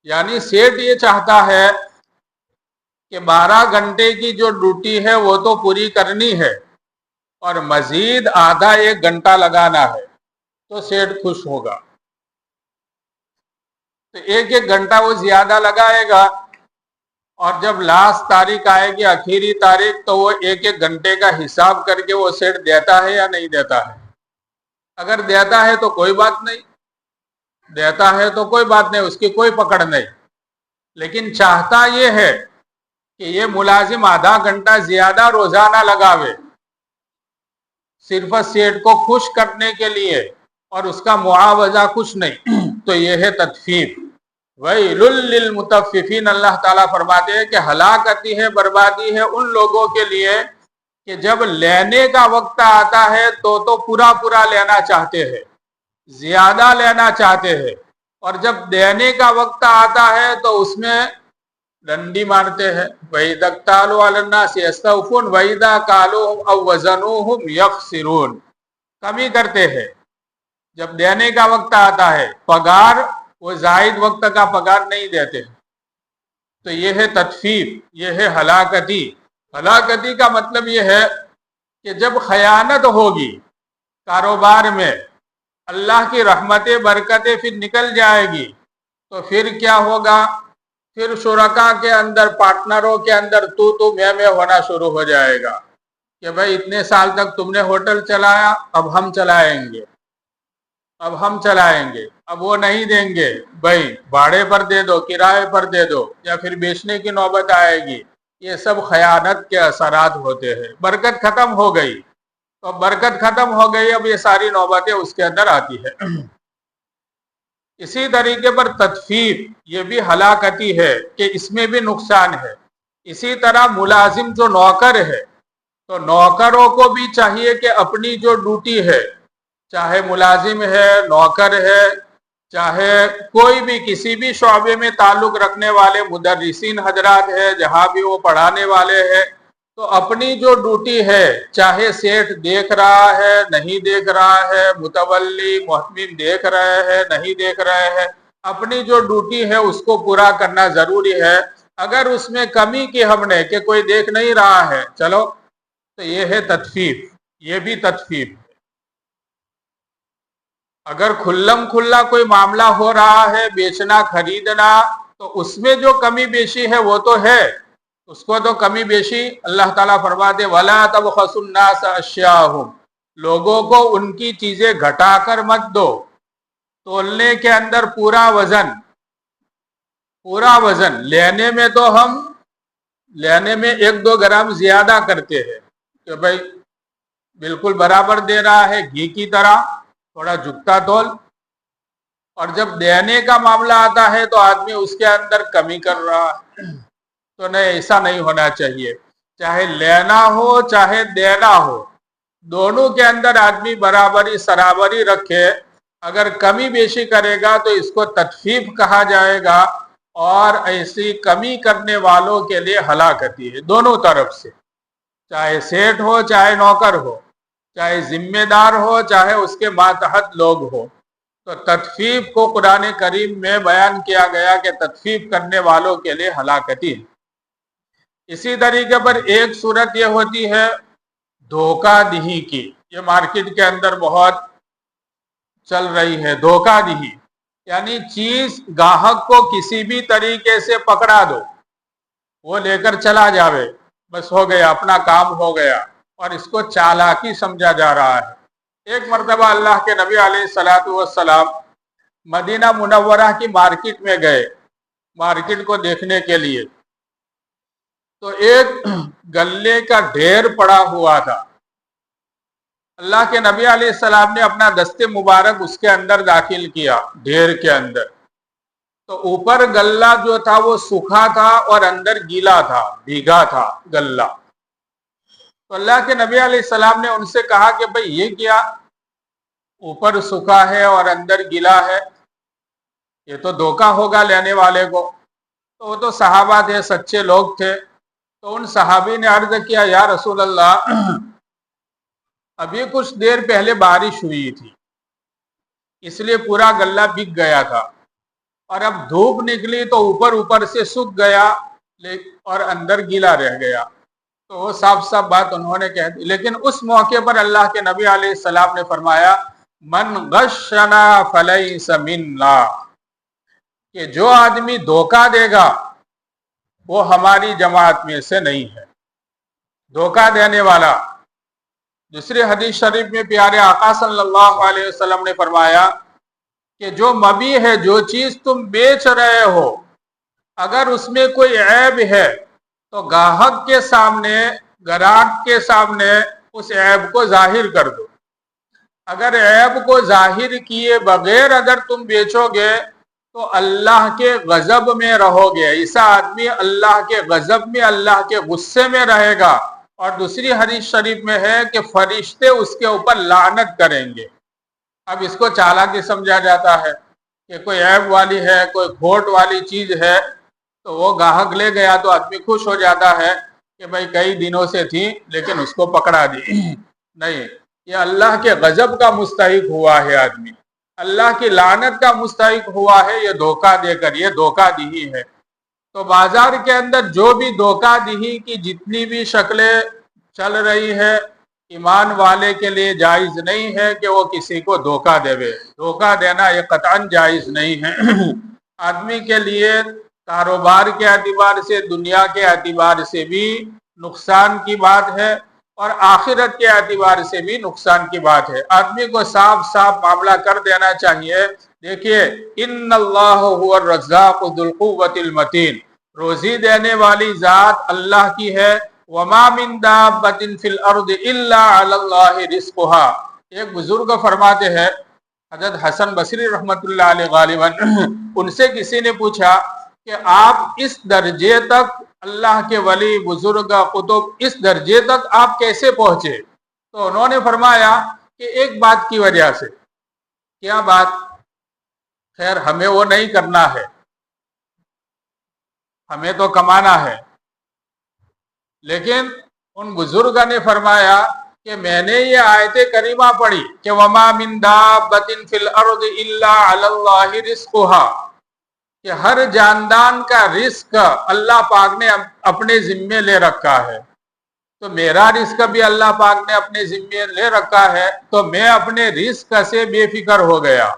یعنی سیٹ یہ چاہتا ہے کہ 12 گھنٹے کی جو ڈیوٹی ہے وہ تو پوری کرنی ہے اور مزید آدھا 1 گھنٹہ لگانا ہے تو سیٹ خوش ہوگا۔ تو 1 گھنٹہ وہ زیادہ لگائے گا، اور جب لاسٹ تاریخ آئے گی، آخری تاریخ، تو وہ 1 گھنٹے کا حساب کر کے وہ سیٹ دیتا ہے یا نہیں دیتا ہے۔ اگر دیتا ہے تو کوئی بات نہیں، دیتا ہے تو کوئی بات نہیں، اس کی کوئی پکڑ نہیں، لیکن چاہتا یہ ہے کہ یہ ملازم آدھا گھنٹہ زیادہ روزانہ لگاوے، صرف سیٹ کو خوش کرنے کے لیے، اور اس کا معاوضہ کچھ نہیں۔ تو یہ ہے تطفیف۔ وَيْلٌ لِّلْمُطَفِّفِينَ، اللہ تعالیٰ فرماتے ہیں کہ ہلاکتی ہے، بربادی ہے ان لوگوں کے لیے کہ جب لینے کا وقت آتا ہے تو پورا پورا لینا چاہتے ہیں، زیادہ لینا چاہتے ہیں، اور جب دینے کا وقت آتا ہے تو اس میں ڈنڈی مارتے ہیں۔ وَإِذَا اكْتَالُوا عَلَى النَّاسِ يَسْتَوْفُونَ وَإِذَا كَالُوهُمْ أَو وَّزَنُوهُمْ يَخْسِرُونَ، کمی کرتے ہیں۔ جب دینے کا وقت آتا ہے پگار، وہ زائد وقت کا پگار نہیں دیتے۔ تو یہ ہے تطفیف، یہ ہے ہلاکتی۔ ہلاکتی کا مطلب یہ ہے کہ جب خیانت ہوگی کاروبار میں، اللہ کی رحمتیں برکتیں پھر نکل جائے گی، تو پھر کیا ہوگا؟ پھر شرکا کے اندر، پارٹنروں کے اندر تو میں ہونا شروع ہو جائے گا کہ بھائی اتنے سال تک تم نے ہوٹل چلایا، اب ہم چلائیں گے، اب ہم چلائیں گے، اب وہ نہیں دیں گے، بھائی بھاڑے پر دے دو، کرائے پر دے دو، یا پھر بیچنے کی نوبت آئے گی۔ یہ سب خیانت کے اثرات ہوتے ہیں۔ برکت ختم ہو گئی، تو برکت ختم ہو گئی، اب یہ ساری نوبتیں اس کے اندر آتی ہے۔ اسی طریقے پر تطفیف یہ بھی ہلاکتی ہے کہ اس میں بھی نقصان ہے۔ اسی طرح ملازم جو نوکر ہے، تو نوکروں کو بھی چاہیے کہ اپنی جو ڈیوٹی ہے، چاہے ملازم ہے، نوکر ہے، چاہے کوئی بھی کسی بھی شعبے میں تعلق رکھنے والے مدرسین حضرات ہے، جہاں بھی وہ پڑھانے والے ہیں، تو اپنی جو ڈیوٹی ہے، چاہے سیٹ دیکھ رہا ہے نہیں دیکھ رہا ہے، متولی محتمم دیکھ رہے ہیں نہیں دیکھ رہے ہیں، اپنی جو ڈیوٹی ہے اس کو پورا کرنا ضروری ہے۔ اگر اس میں کمی کی ہم نے کہ کوئی دیکھ نہیں رہا ہے، چلو تو یہ ہے تطفیف، یہ بھی تطفیف۔ اگر کھلم کھلا کوئی معاملہ ہو رہا ہے، بیچنا خریدنا، تو اس میں جو کمی بیشی ہے وہ تو ہے، اس کو تو کمی بیشی اللہ تعالیٰ فرماتے وَلَا تَبْخَسُوا النَّاسَ أَشْيَاءَهُمْ، لوگوں کو ان کی چیزیں گھٹا کر مت دو۔ تولنے کے اندر پورا وزن لینے میں تو ہم لینے میں 1-2 گرام زیادہ کرتے ہیں کہ بھائی بالکل برابر دے رہا ہے، گھی کی طرح تھوڑا جھکتا تول، اور جب دینے کا معاملہ آتا ہے تو آدمی اس کے اندر کمی کر رہا ہے۔ تو نہیں، ایسا نہیں ہونا چاہیے، چاہے لینا ہو چاہے دینا ہو، دونوں کے اندر آدمی برابری رکھے۔ اگر کمی بیشی کرے گا تو اس کو تطفیف کہا جائے گا، اور ایسی کمی کرنے والوں کے لیے ہلاکتی ہے دونوں طرف سے، چاہے سیٹ ہو چاہے نوکر ہو، چاہے ذمہ دار ہو چاہے اس کے ماتحت لوگ ہو۔ تو تطفیف کو قرآن کریم میں بیان کیا گیا کہ تطفیف کرنے والوں کے لیے ہلاکتی ہے۔ اسی طریقے پر ایک صورت یہ ہوتی ہے دھوکہ دہی کی، یہ مارکیٹ کے اندر بہت چل رہی ہے، دھوکہ دہی، یعنی چیز گاہک کو کسی بھی طریقے سے پکڑا دو، وہ لے کر چلا جاوے، بس ہو گیا، اپنا کام ہو گیا، اور اس کو چالاکی سمجھا جا رہا ہے۔ ایک مرتبہ اللہ کے نبی علیہ السلام مدینہ منورہ کی مارکیٹ میں گئے، مارکیٹ کو دیکھنے کے لیے، تو ایک گلے کا ڈھیر پڑا ہوا تھا۔ اللہ کے نبی علیہ السلام نے اپنا دست مبارک اس کے اندر داخل کیا، ڈھیر کے اندر، تو اوپر گلہ جو تھا وہ سوکھا تھا اور اندر گیلا تھا، بھیگا تھا گلہ۔ تو اللہ کے نبی علیہ السلام نے ان سے کہا کہ بھئی یہ کیا، اوپر سوکھا ہے اور اندر گیلا ہے، یہ تو دھوکہ ہوگا لینے والے کو۔ تو وہ تو صحابہ تھے، سچے لوگ تھے، تو ان صحابی نے عرض کیا یا رسول اللہ، ابھی کچھ دیر پہلے بارش ہوئی تھی، اس لیے پورا گلہ بک گیا تھا، اور اب دھوپ نکلی تو اوپر سے سوکھ گیا اور اندر گیلا رہ گیا۔ تو وہ صاف بات انہوں نے کہہ دی، لیکن اس موقع پر اللہ کے نبی علیہ السلام نے فرمایا من غشنا فلیس منا، کہ جو آدمی دھوکہ دے گا وہ ہماری جماعت میں سے نہیں ہے، دھوکہ دینے والا۔ دوسری حدیث شریف میں پیارے آقا صلی اللہ علیہ وسلم نے فرمایا کہ جو مبی ہے، جو چیز تم بیچ رہے ہو، اگر اس میں کوئی عیب ہے تو گاہک کے سامنے، گراہک کے سامنے اس عیب کو ظاہر کر دو۔ اگر عیب کو ظاہر کیے بغیر اگر تم بیچو گے تو اللہ کے غضب میں رہو گے، ایسا آدمی اللہ کے غضب میں، اللہ کے غصے میں رہے گا۔ اور دوسری حدیث شریف میں ہے کہ فرشتے اس کے اوپر لعنت کریں گے۔ اب اس کو چالاکی سمجھا جاتا ہے کہ کوئی عیب والی ہے، کوئی کھوٹ والی چیز ہے، تو وہ گاہک لے گیا تو آدمی خوش ہو جاتا ہے کہ بھئی کئی دنوں سے تھی لیکن اس کو پکڑا دی۔ نہیں، یہ اللہ کے غضب کا مستحق ہوا ہے آدمی، اللہ کی لعنت کا مستحق ہوا ہے یہ دھوکہ دے کر، یہ دھوکہ دہی ہے۔ تو بازار کے اندر جو بھی دھوکہ دہی کی جتنی بھی شکلیں چل رہی ہے، ایمان والے کے لیے جائز نہیں ہے کہ وہ کسی کو دھوکہ دے۔ دھوکہ دینا یہ قطعاً جائز نہیں ہے۔ آدمی کے لیے کاروبار کے اعتبار سے، دنیا کے اعتبار سے بھی نقصان کی بات ہے، اور آخرت کے اعتبار سے بھی نقصان کی بات ہے۔ آدمی کو صاف معاملہ کر دینا چاہیے۔ دیکھیے ان اللہ هو الرزاق ذو القوۃ المتین، روزی دینے والی ذات اللہ کی ہے۔ وما من دابۃ فی الارض الا علی اللہ رزقها، ایک بزرگ فرماتے ہیں، حضرت حسن بصری رحمۃ اللہ علیہ غالباً، ان سے کسی نے پوچھا کہ آپ اس درجے تک، اللہ کے ولی بزرگ قطب، اس درجے تک آپ کیسے پہنچے؟ تو انہوں نے فرمایا کہ ایک بات کی وجہ سے۔ کیا بات؟ خیر ہمیں وہ نہیں کرنا ہے، ہمیں تو کمانا ہے، لیکن ان بزرگوں نے فرمایا کہ میں نے یہ آیت کریمہ پڑھی کہ وما من دابۃ فی الارض الا علی اللہ رزقها، کہ ہر جاندان کا رزق اللہ پاک نے اپنے ذمے لے رکھا ہے، تو میرا رزق بھی اللہ پاک نے اپنے ذمے لے رکھا ہے، تو میں اپنے رزق سے بے فکر ہو گیا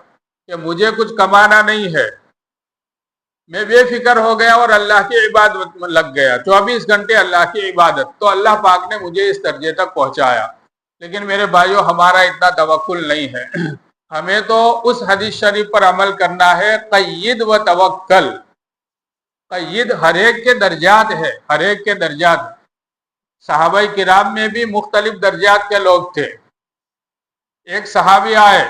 کہ مجھے کچھ کمانا نہیں ہے، میں بے فکر ہو گیا اور اللہ کی عبادت میں لگ گیا، 24 گھنٹے اللہ کی عبادت، تو اللہ پاک نے مجھے اس درجے تک پہنچایا۔ لیکن میرے بھائیوں ہمارا اتنا توکل نہیں ہے، ہمیں تو اس حدیث شریف پر عمل کرنا ہے، قید و توکل۔ قید ہر ایک کے درجات ہے، ہر ایک کے درجات۔ صحابہ کرام میں بھی مختلف درجات کے لوگ تھے۔ ایک صحابی آئے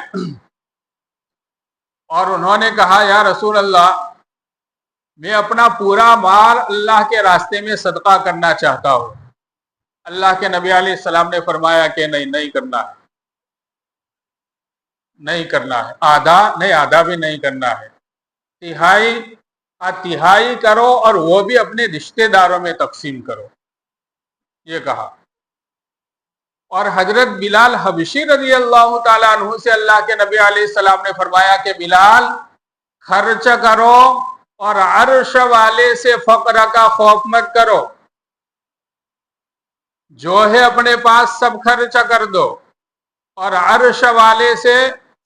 اور انہوں نے کہا یا رسول اللہ میں اپنا پورا مال اللہ کے راستے میں صدقہ کرنا چاہتا ہوں۔ اللہ کے نبی علیہ السلام نے فرمایا کہ نہیں کرنا ہے، نہیں کرنا ہے، آدھا نہیں، آدھا بھی نہیں کرنا ہے، تہائی کرو، اور وہ بھی اپنے رشتہ داروں میں تقسیم کرو، یہ کہا۔ اور حضرت بلال حبشی رضی اللہ تعالیٰ عنہ سے اللہ کے نبی علیہ السلام نے فرمایا کہ بلال خرچ کرو اور عرش والے سے فقر کا خوف مت کرو، جو ہے اپنے پاس سب خرچ کر دو، اور عرش والے سے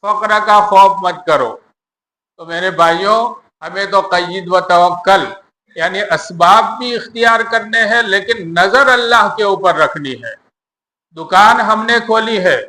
فقر کا خوف مت کرو۔ تو میرے بھائیوں ہمیں تو قید و توکل یعنی اسباب بھی اختیار کرنے ہیں، لیکن نظر اللہ کے اوپر رکھنی ہے۔ دکان ہم نے کھولی ہے،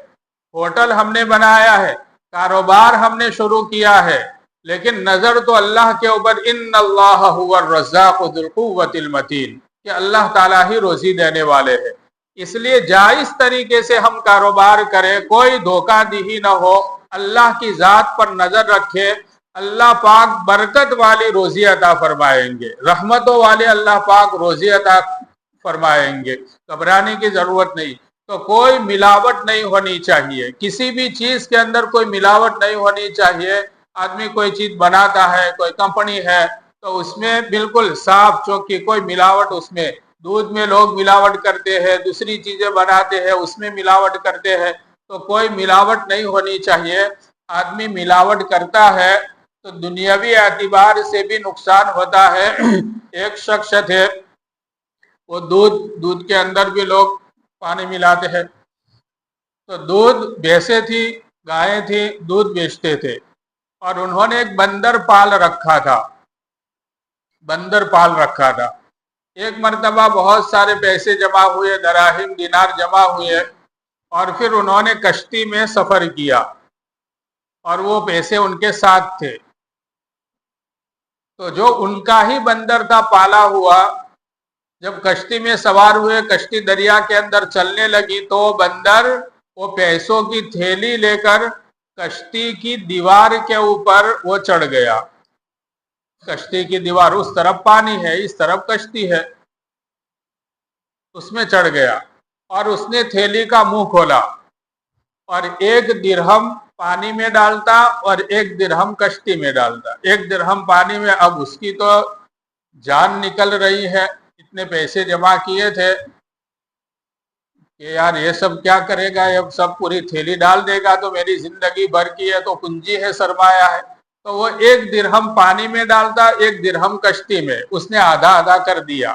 ہوٹل ہم نے بنایا ہے، کاروبار ہم نے شروع کیا ہے، لیکن نظر تو اللہ کے اوپر، ان اللہ هو الرزاق ذو القوۃ المتین، کہ اللہ تعالیٰ ہی روزی دینے والے ہیں۔ اس لیے جائز طریقے سے ہم کاروبار کریں، کوئی دھوکہ دہی نہ ہو، اللہ کی ذات پر نظر رکھے، اللہ پاک برکت والی روزی عطا فرمائیں گے، رحمتوں والے اللہ پاک روزی عطا فرمائیں گے، گھبرانے کی ضرورت نہیں۔ تو کوئی ملاوٹ نہیں ہونی چاہیے، کسی بھی چیز کے اندر کوئی ملاوٹ نہیں ہونی چاہیے۔ آدمی کوئی چیز بناتا ہے، کوئی کمپنی ہے، تو اس میں بالکل صاف چوکی، کوئی ملاوٹ اس میں، دودھ میں لوگ ملاوٹ کرتے ہیں، دوسری چیزیں بناتے ہیں اس میں ملاوٹ کرتے ہیں، تو کوئی ملاوٹ نہیں ہونی چاہیے۔ آدمی ملاوٹ کرتا ہے تو دنیاوی اعتبار سے بھی نقصان ہوتا ہے۔ ایک شخص تھے، وہ دودھ کے اندر بھی لوگ پانی ملاتے ہیں، تو دودھ بھینسیں تھی، گائیں تھی، دودھ بیچتے تھے، اور انہوں نے ایک بندر پال رکھا تھا۔ ایک مرتبہ بہت سارے پیسے جمع ہوئے، دراہم دینار جمع ہوئے، اور پھر انہوں نے کشتی میں سفر کیا، اور وہ پیسے ان کے ساتھ تھے۔ تو جو ان کا ہی بندر تھا پالا ہوا، جب کشتی میں سوار ہوئے، کشتی دریا کے اندر چلنے لگی، تو بندر وہ پیسوں کی تھیلی لے کر کشتی کی دیوار کے اوپر وہ چڑھ گیا۔ کشتی کی دیوار، اس طرف پانی ہے، اس طرف کشتی ہے، اس میں چڑھ گیا، اور اس نے تھیلی کا منہ کھولا، اور 1 درہم پانی میں ڈالتا اور 1 درہم کشتی میں ڈالتا۔ 1 درہم پانی میں، اب اس کی تو جان نکل رہی ہے، اتنے پیسے جمع کیے تھے کہ یار یہ سب کیا کرے گا، یہ سب پوری تھیلی ڈال دے گا تو میری زندگی بھر کی ہے، تو پونجی ہے، سرمایہ ہے۔ تو وہ 1 درہم پانی میں ڈالتا، 1 درہم کشتی میں، اس نے آدھا آدھا کر دیا۔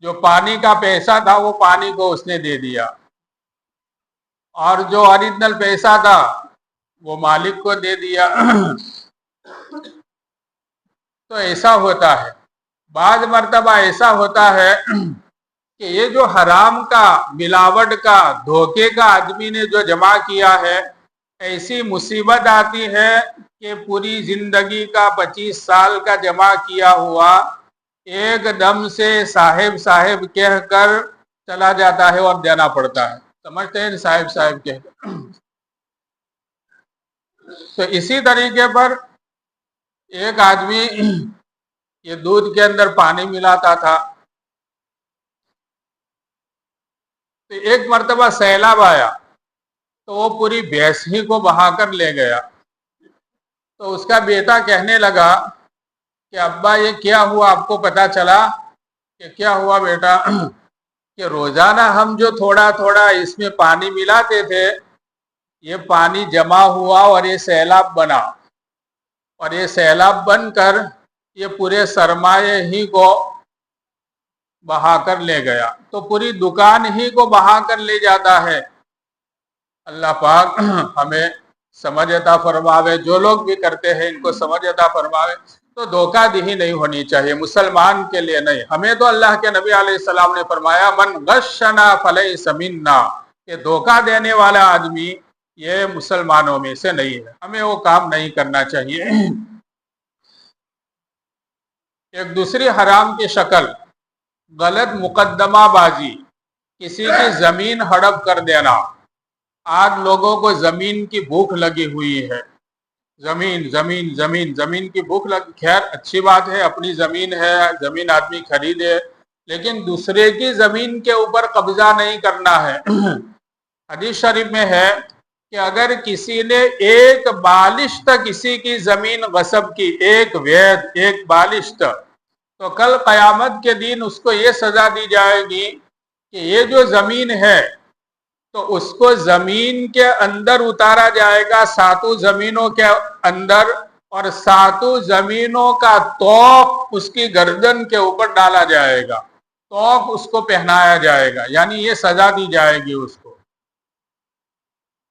جو پانی کا پیسہ تھا وہ پانی کو اس نے دے دیا، اور جو اوریجنل پیسہ تھا وہ مالک کو دے دیا۔ تو ایسا ہوتا ہے، بعض مرتبہ ایسا ہوتا ہے کہ یہ جو حرام کا، ملاوٹ کا، دھوکے کا آدمی نے جو جمع کیا ہے، ایسی مصیبت آتی ہے کہ پوری زندگی کا 25 سال کا جمع کیا ہوا ایک دم سے صاحب کہہ کر چلا جاتا ہے اور دینا پڑتا ہے۔ سمجھتے ہیں صاحب کہہ کر۔ تو اسی طریقے پر ایک آدمی یہ دودھ کے اندر پانی ملاتا تھا، تو ایک مرتبہ سیلاب آیا تو وہ پوری بھینس ہی کو بہا کر لے گیا۔ تو اس کا بیٹا کہنے لگا کہ ابا یہ کیا ہوا، آپ کو پتا چلا؟ کہ کیا ہوا بیٹا؟ کہ روزانہ ہم جو تھوڑا تھوڑا اس میں پانی ملاتے تھے، یہ پانی جمع ہوا اور یہ سیلاب بنا، اور یہ سیلاب بن کر یہ پورے سرمایہ ہی کو بہا کر لے گیا، تو پوری دکان ہی کو بہا کر لے جاتا ہے۔ اللہ پاک ہمیں سمجھ عطا فرماوے، جو لوگ بھی کرتے ہیں ان کو سمجھ عطا فرماوے۔ تو دھوکہ دہی نہیں ہونی چاہیے، مسلمان کے لیے نہیں۔ ہمیں تو اللہ کے نبی علیہ السلام نے فرمایا من غشنا فلیس منا، کہ دھوکہ دینے والا آدمی یہ مسلمانوں میں سے نہیں ہے، ہمیں وہ کام نہیں کرنا چاہیے۔ ایک دوسری حرام کی شکل غلط مقدمہ بازی، کسی کی زمین ہڑپ کر دینا۔ آج لوگوں کو زمین کی بھوک لگی ہوئی ہے، زمین زمین زمین زمین کی بھوک لگی، خیر اچھی بات ہے، اپنی زمین ہے، زمین آدمی خریدے، لیکن دوسرے کی زمین کے اوپر قبضہ نہیں کرنا ہے۔ حدیث شریف میں ہے کہ اگر کسی نے ایک بالشت کسی کی زمین غصب کی، ایک وید، ایک بالشت، تو کل قیامت کے دن اس کو یہ سزا دی جائے گی کہ یہ جو زمین ہے تو اس کو زمین کے اندر اتارا جائے گا، ساتوں زمینوں کے اندر، اور ساتوں زمینوں کا طوق اس کی گردن کے اوپر ڈالا جائے گا، طوق اس کو پہنایا جائے گا، یعنی یہ سزا دی جائے گی اس کو۔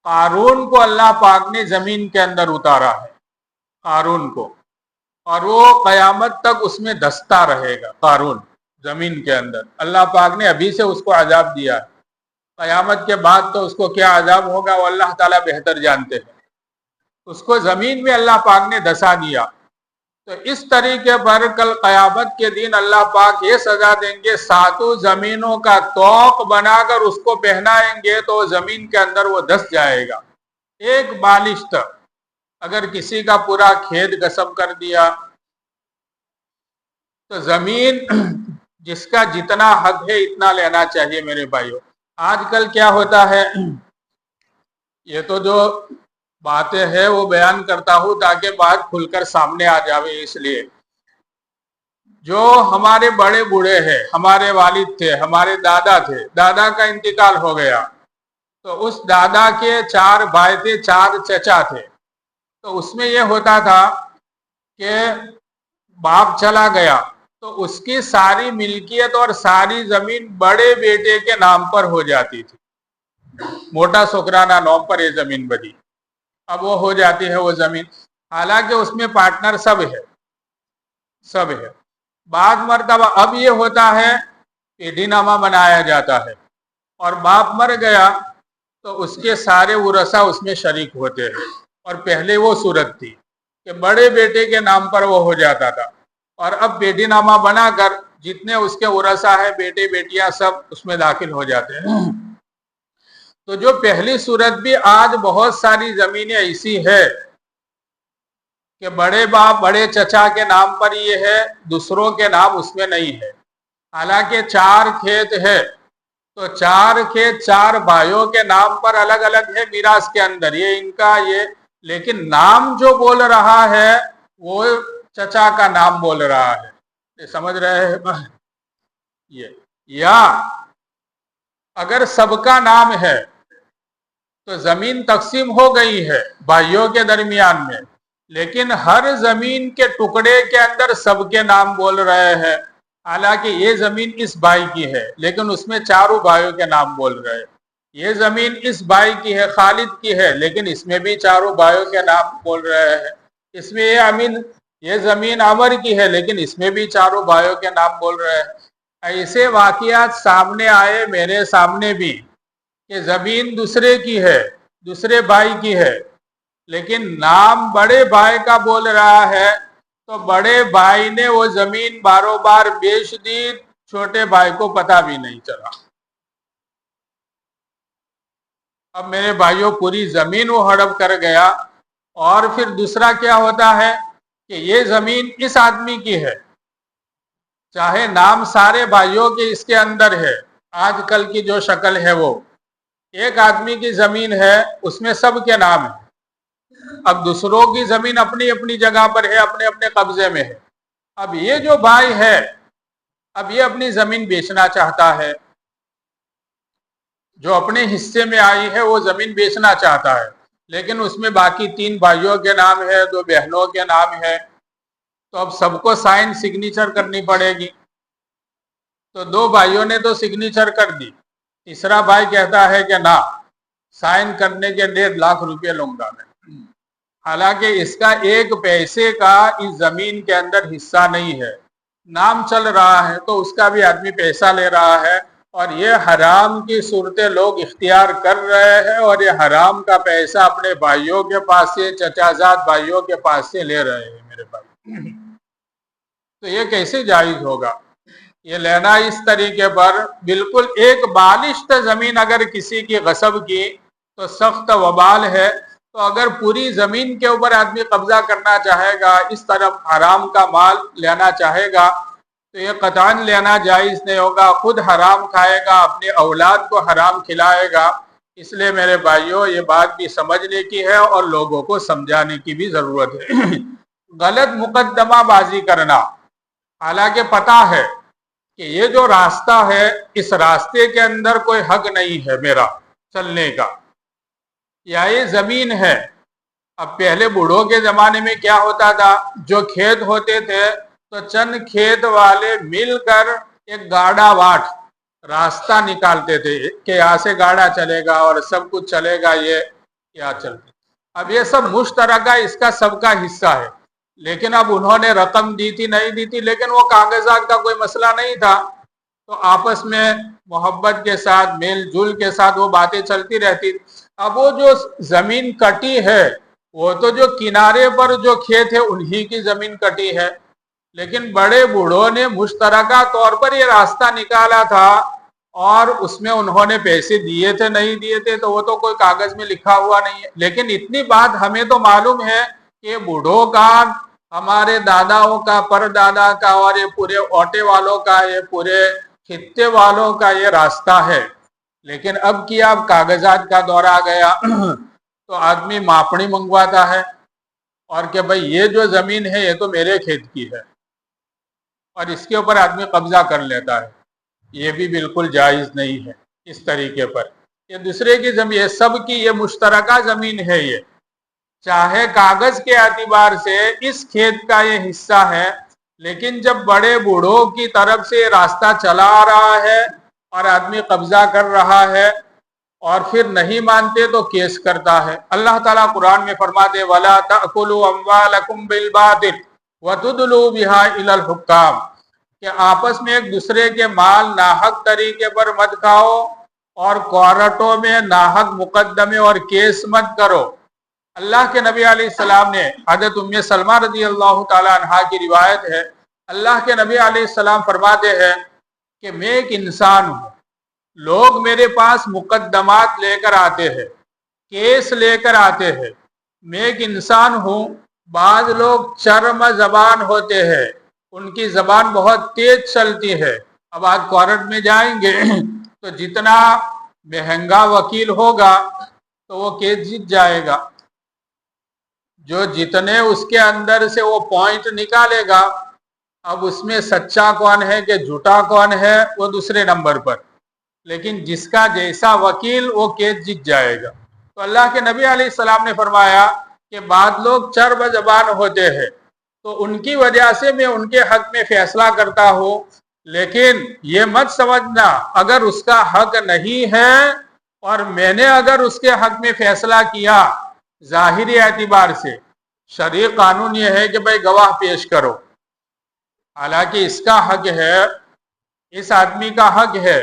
قارون کو اللہ پاک نے زمین کے اندر اتارا ہے، قارون کو، اور وہ قیامت تک اس میں دھستا رہے گا۔ قارون زمین کے اندر اللہ پاک نے ابھی سے اس کو عذاب دیا ہے، قیامت کے بعد تو اس کو کیا عذاب ہوگا وہ اللہ تعالیٰ بہتر جانتے ہیں۔ اس کو زمین میں اللہ پاک نے دھسا دیا، تو اس طریقے پر کل قیامت کے دن اللہ پاک یہ سزا دیں گے، ساتوں زمینوں کا طوق بنا کر اس کو پہنائیں گے تو زمین کے اندر وہ دھس جائے گا۔ ایک بالشت اگر کسی کا پورا کھیت غصب کر دیا تو زمین جس کا جتنا حق ہے اتنا لینا چاہیے میرے بھائیوں۔ آج کل کیا ہوتا ہے، یہ تو جو باتیں ہیں وہ بیان کرتا ہوں تاکہ بات کھل کر سامنے آ جاوے، اس لیے جو ہمارے بڑے بوڑھے ہیں، ہمارے والد تھے، ہمارے دادا تھے، دادا کا انتقال ہو گیا تو اس دادا کے 4 بھائی تھے، 4 چچا تھے، تو اس میں یہ ہوتا تھا کہ باپ چلا گیا تو اس کی ساری ملکیت اور ساری زمین بڑے بیٹے کے نام پر ہو جاتی تھی، موٹا سکرانہ نام پر یہ زمین بنی، اب وہ ہو جاتی ہے وہ زمین، حالانکہ اس میں پارٹنر سب ہے، سب ہے۔ بعض مرتبہ اب یہ ہوتا ہے پیڈی نامہ بنایا جاتا ہے، اور باپ مر گیا تو اس کے سارے ورثہ اس میں شریک ہوتے ہیں، اور پہلے وہ صورت تھی کہ بڑے بیٹے کے نام پر وہ ہو جاتا تھا، اور اب پیڈی نامہ بنا کر جتنے اس کے ورثہ ہیں، بیٹے بیٹیاں، سب اس میں داخل ہو جاتے ہیں۔ تو جو پہلی صورت بھی آج بہت ساری زمینیں ایسی ہے کہ بڑے باپ بڑے چچا کے نام پر یہ ہے، دوسروں کے نام اس میں نہیں ہے، حالانکہ 4 کھیت ہے تو 4 کھیت 4 بھائیوں کے نام پر الگ الگ ہے میراث کے اندر، یہ ان کا یہ، لیکن نام جو بول رہا ہے وہ چچا کا نام بول رہا ہے، یہ سمجھ رہے ہیں؟ یہ یا اگر سب کا نام ہے تو زمین تقسیم ہو گئی ہے بھائیوں کے درمیان میں، لیکن ہر زمین کے ٹکڑے کے اندر سب کے نام بول رہے ہیں، حالانکہ یہ زمین اس بھائی کی ہے لیکن اس میں 4 بھائیوں کے نام بول رہے ہیں، یہ زمین اس بھائی کی ہے، خالد کی ہے، لیکن اس میں بھی 4 بھائیوں کے نام بول رہے ہیں، اس میں یہ زمین عمر کی ہے لیکن اس میں بھی 4 بھائیوں کے نام بول رہے ہیں۔ ایسے واقعات سامنے آئے میرے سامنے بھی کہ زمین دوسرے کی ہے، دوسرے بھائی کی ہے، لیکن نام بڑے بھائی کا بول رہا ہے، تو بڑے بھائی نے وہ زمین باروں بار بیچ دی، چھوٹے بھائی کو پتہ بھی نہیں چلا۔ اب میرے بھائیوں پوری زمین وہ ہڑپ کر گیا، اور پھر دوسرا کیا ہوتا ہے کہ یہ زمین اس آدمی کی ہے، چاہے نام سارے بھائیوں کے اس کے اندر ہے، آج کل کی جو شکل ہے وہ ایک آدمی کی زمین ہے اس میں سب کے نام ہیں، اب دوسروں کی زمین اپنی اپنی جگہ پر ہے، اپنے اپنے قبضے میں ہے. اب یہ جو بھائی ہے اب یہ اپنی زمین بیچنا چاہتا ہے، جو اپنے حصے میں آئی ہے وہ زمین بیچنا چاہتا ہے، لیکن اس میں باقی 3 بھائیوں کے نام ہے، 2 بہنوں کے نام ہے. تو اب سب کو سائن سگنیچر کرنی پڑے گی. تو 2 بھائیوں نے تو سگنیچر کر دی، تیسرا بھائی کہتا ہے کہ نہ، سائن کرنے کے 1.5 لاکھ روپے لوں گا میں. حالانکہ اس کا 1 پیسے کا اس زمین کے اندر حصہ نہیں ہے، نام چل رہا ہے تو اس کا بھی آدمی پیسہ لے رہا ہے، اور یہ حرام کی صورتیں لوگ اختیار کر رہے ہیں، اور یہ حرام کا پیسہ اپنے بھائیوں کے پاس سے، چچا زاد بھائیوں کے پاس سے لے رہے ہیں میرے بھائی. تو یہ کیسے جائز ہوگا؟ یہ لینا اس طریقے پر، بالکل ایک بالشت زمین اگر کسی کی غصب کی تو سخت وبال ہے. تو اگر پوری زمین کے اوپر آدمی قبضہ کرنا چاہے گا، اس طرف حرام کا مال لینا چاہے گا، تو یہ قطعاً لینا جائز نہیں ہوگا. خود حرام کھائے گا، اپنے اولاد کو حرام کھلائے گا. اس لیے میرے بھائیوں یہ بات بھی سمجھنے کی ہے اور لوگوں کو سمجھانے کی بھی ضرورت ہے. غلط مقدمہ بازی کرنا، حالانکہ پتہ ہے کہ یہ جو راستہ ہے اس راستے کے اندر کوئی حق نہیں ہے میرا چلنے کا، یا یہ زمین ہے. اب پہلے بوڑھوں کے زمانے میں کیا ہوتا تھا، جو کھیت ہوتے تھے تو چند کھیت والے مل کر ایک گاڑا واٹ راستہ نکالتے تھے کہ یہاں سے گاڑا چلے گا اور سب کچھ چلے گا. یہ کیا چلتے، اب یہ سب مشترکہ اس کا سب کا حصہ ہے. لیکن اب انہوں نے رقم دی تھی نہیں دی تھی، لیکن وہ کاغذات کا کوئی مسئلہ نہیں تھا، تو آپس میں محبت کے ساتھ میل جل کے ساتھ وہ باتیں چلتی رہتی. اب وہ جو زمین کٹی ہے وہ تو جو کنارے پر جو کھیت ہے انہی کی زمین کٹی ہے، لیکن بڑے بوڑھوں نے مشترکہ طور پر یہ راستہ نکالا تھا، اور اس میں انہوں نے پیسے دیے تھے نہیں دیے تھے تو وہ تو کوئی کاغذ میں لکھا ہوا نہیں ہے. لیکن اتنی بات ہمیں تو معلوم ہے کہ بوڑھوں کا، ہمارے داداؤں کا، پر دادا کا، اور یہ پورے اوٹے والوں کا، یہ پورے خطے والوں کا یہ راستہ ہے. لیکن اب کیا، اب کاغذات کا دور آ گیا تو آدمی ماپنی منگواتا ہے، اور کہ بھئی یہ جو زمین ہے یہ تو میرے کھیت کی ہے، اور اس کے اوپر آدمی قبضہ کر لیتا ہے. یہ بھی بالکل جائز نہیں ہے اس طریقے پر. یہ دوسرے کی زمین، یہ سب کی یہ مشترکہ زمین ہے. یہ چاہے کاغذ کے اعتبار سے اس کھیت کا یہ حصہ ہے، لیکن جب بڑے بوڑھوں کی طرف سے راستہ چلا آ رہا ہے اور آدمی قبضہ کر رہا ہے اور پھر نہیں مانتے تو کیس کرتا ہے. اللہ تعالیٰ قرآن میں فرماتے وَلَا تَأْكُلُوا أَمْوَالَكُمْ بِالْبَاطِلِ وَتُدْلُوا بِهَا إِلَى الْحُكَّامِ، کہ آپس میں ایک دوسرے کے مال ناحق طریقے پر مت کھاؤ، اور کورٹوں میں ناحق مقدمے اور کیس مت کرو. اللہ کے نبی علیہ السلام نے، حضرت ام سلمہ رضی اللہ تعالی عنہا کی روایت ہے، اللہ کے نبی علیہ السلام فرماتے ہیں کہ میں ایک انسان ہوں، لوگ میرے پاس مقدمات لے کر آتے ہیں، کیس لے کر آتے ہیں. میں ایک انسان ہوں، بعض لوگ چرم زبان ہوتے ہیں، ان کی زبان بہت تیز چلتی ہے. اب آج کورٹ میں جائیں گے تو جتنا مہنگا وکیل ہوگا تو وہ کیس جیت جائے گا، جو جتنے اس کے اندر سے وہ پوائنٹ نکالے گا. اب اس میں سچا کون ہے کہ جھوٹا کون ہے وہ دوسرے نمبر پر، لیکن جس کا جیسا وکیل وہ کیس جیت جائے گا. تو اللہ کے نبی علیہ السلام نے فرمایا کہ بعض لوگ چرب زبان ہوتے ہیں، تو ان کی وجہ سے میں ان کے حق میں فیصلہ کرتا ہوں. لیکن یہ مت سمجھنا اگر اس کا حق نہیں ہے اور میں نے اگر اس کے حق میں فیصلہ کیا ظاہری اعتبار سے، شرعی قانون یہ ہے کہ بھائی گواہ پیش کرو، حالانکہ اس کا حق ہے، اس آدمی کا حق ہے،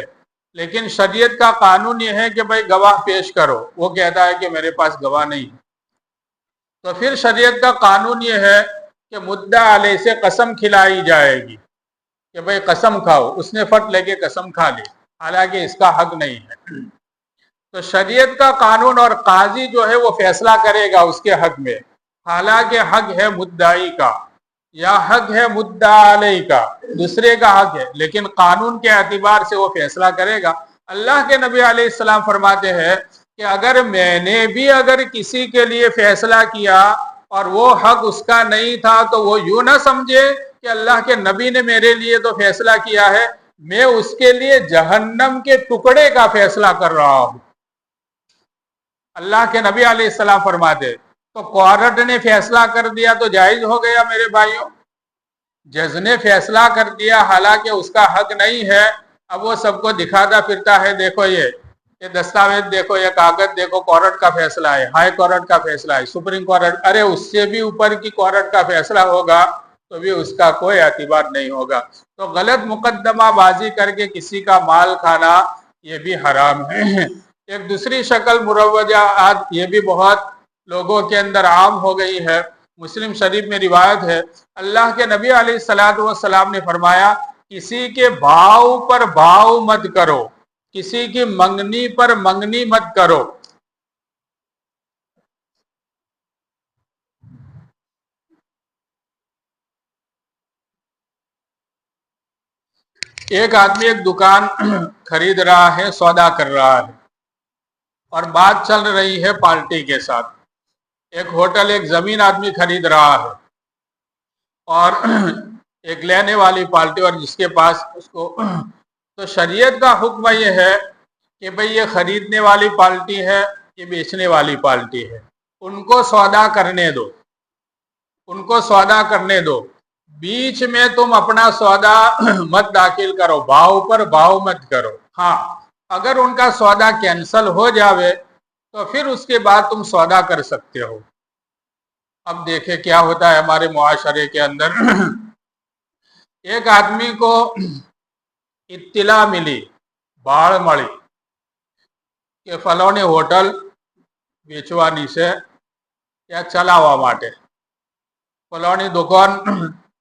لیکن شریعت کا قانون یہ ہے کہ بھائی گواہ پیش کرو. وہ کہتا ہے کہ میرے پاس گواہ نہیں، تو پھر شریعت کا قانون یہ ہے کہ مدعا علیہ سے قسم کھلائی جائے گی کہ بھائی قسم کھاؤ. اس نے فٹ لے کے قسم کھا لی، حالانکہ اس کا حق نہیں ہے. تو شریعت کا قانون، اور قاضی جو ہے وہ فیصلہ کرے گا اس کے حق میں، حالانکہ حق ہے مدعی کا یا حق ہے مدعا علیہ کا، دوسرے کا حق ہے، لیکن قانون کے اعتبار سے وہ فیصلہ کرے گا. اللہ کے نبی علیہ السلام فرماتے ہیں کہ اگر میں نے بھی اگر کسی کے لیے فیصلہ کیا اور وہ حق اس کا نہیں تھا تو وہ یوں نہ سمجھے کہ اللہ کے نبی نے میرے لیے تو فیصلہ کیا ہے، میں اس کے لیے جہنم کے ٹکڑے کا فیصلہ کر رہا ہوں۔ اللہ کے نبی علیہ السلام فرماتے تو کورٹ نے فیصلہ کر دیا تو جائز ہو گیا میرے بھائیوں، جج نے فیصلہ کر دیا حالانکہ اس کا حق نہیں ہے، اب وہ سب کو دکھاتا پھرتا ہے، دیکھو یہ دستاویز دیکھو، یہ کاغذ دیکھو، کورٹ کا فیصلہ ہے، ہائی کورٹ کا فیصلہ ہے، سپریم کورٹ، ارے اس سے بھی اوپر کی کورٹ کا فیصلہ ہوگا تو بھی اس کا کوئی اعتبار نہیں ہوگا۔ تو غلط مقدمہ بازی کر کے کسی کا مال کھانا یہ بھی حرام ہے۔ ایک دوسری شکل مروجہ آج یہ بھی بہت لوگوں کے اندر عام ہو گئی ہے، مسلم شریف میں روایت ہے، اللہ کے نبی علیہ السلام نے فرمایا کسی کے بھاؤ پر بھاؤ مت کرو، کسی کی منگنی پر منگنی مت کرو۔ ایک آدمی ایک دکان خرید رہا ہے، سودا کر رہا ہے اور بات چل رہی ہے پارٹی کے ساتھ۔ ایک ہوٹل، ایک زمین آدمی خرید رہا ہے اور ایک لینے والی پارٹی اور جس کے پاس اس کو، تو شریعت کا حکم یہ ہے کہ بھئی یہ خریدنے والی پارٹی ہے، یہ بیچنے والی پارٹی ہے، ان کو سودا کرنے دو، ان کو سودا کرنے دو، بیچ میں تم اپنا سودا مت داخل کرو، بھاؤ پر بھاؤ مت کرو۔ ہاں اگر ان کا سودا کینسل ہو جاوے تو پھر اس کے بعد تم سودا کر سکتے ہو۔ اب دیکھیں کیا ہوتا ہے ہمارے معاشرے کے اندر۔ ایک آدمی کو اطلاع ملی باڑ مڑی کہ فلونے ہوٹل વેચવાની છે یا ચલાવવા માટે ફલાણી દુકાન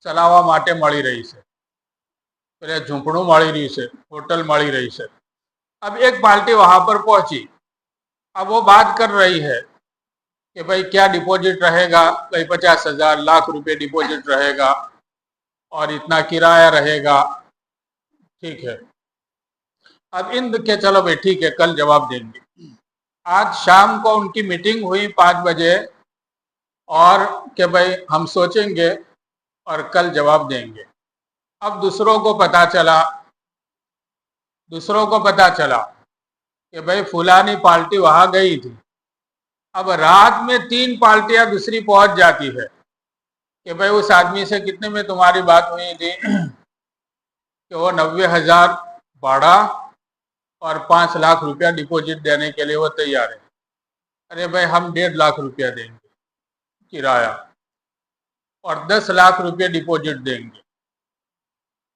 ચલાવવા માટે મળી રહી છે, પેલે ઝૂંપડું મળી રહ્યું છે, હોટલ મળી રહી છે۔ اب ایک پارٹی وہاں پر پہنچی، اب وہ بات کر رہی ہے کہ بھئی کیا ڈپوزٹ رہے گا، بھئی 50,000 لاکھ روپے ڈپوزٹ رہے گا اور اتنا کرایہ رہے گا، ٹھیک ہے۔ اب ان کے چلو بھئی ٹھیک ہے کل جواب دیں گے۔ آج شام کو ان کی میٹنگ ہوئی 5 بجے اور کہ بھئی ہم سوچیں گے اور کل جواب دیں گے۔ اب دوسروں کو پتا چلا کہ بھئی فلانی پارٹی وہاں گئی تھی۔ اب رات میں 3 پارٹیاں دوسری پہنچ جاتی ہے کہ بھئی اس آدمی سے کتنے میں تمہاری بات ہوئی تھی کہ وہ 90,000 بھاڑا اور 5 لاکھ روپیہ ڈپوزٹ دینے کے لیے وہ تیار ہے۔ ارے بھائی ہم 1.5 لاکھ روپیہ دیں گے کرایہ اور 10 لاکھ روپے ڈپوزٹ دیں گے۔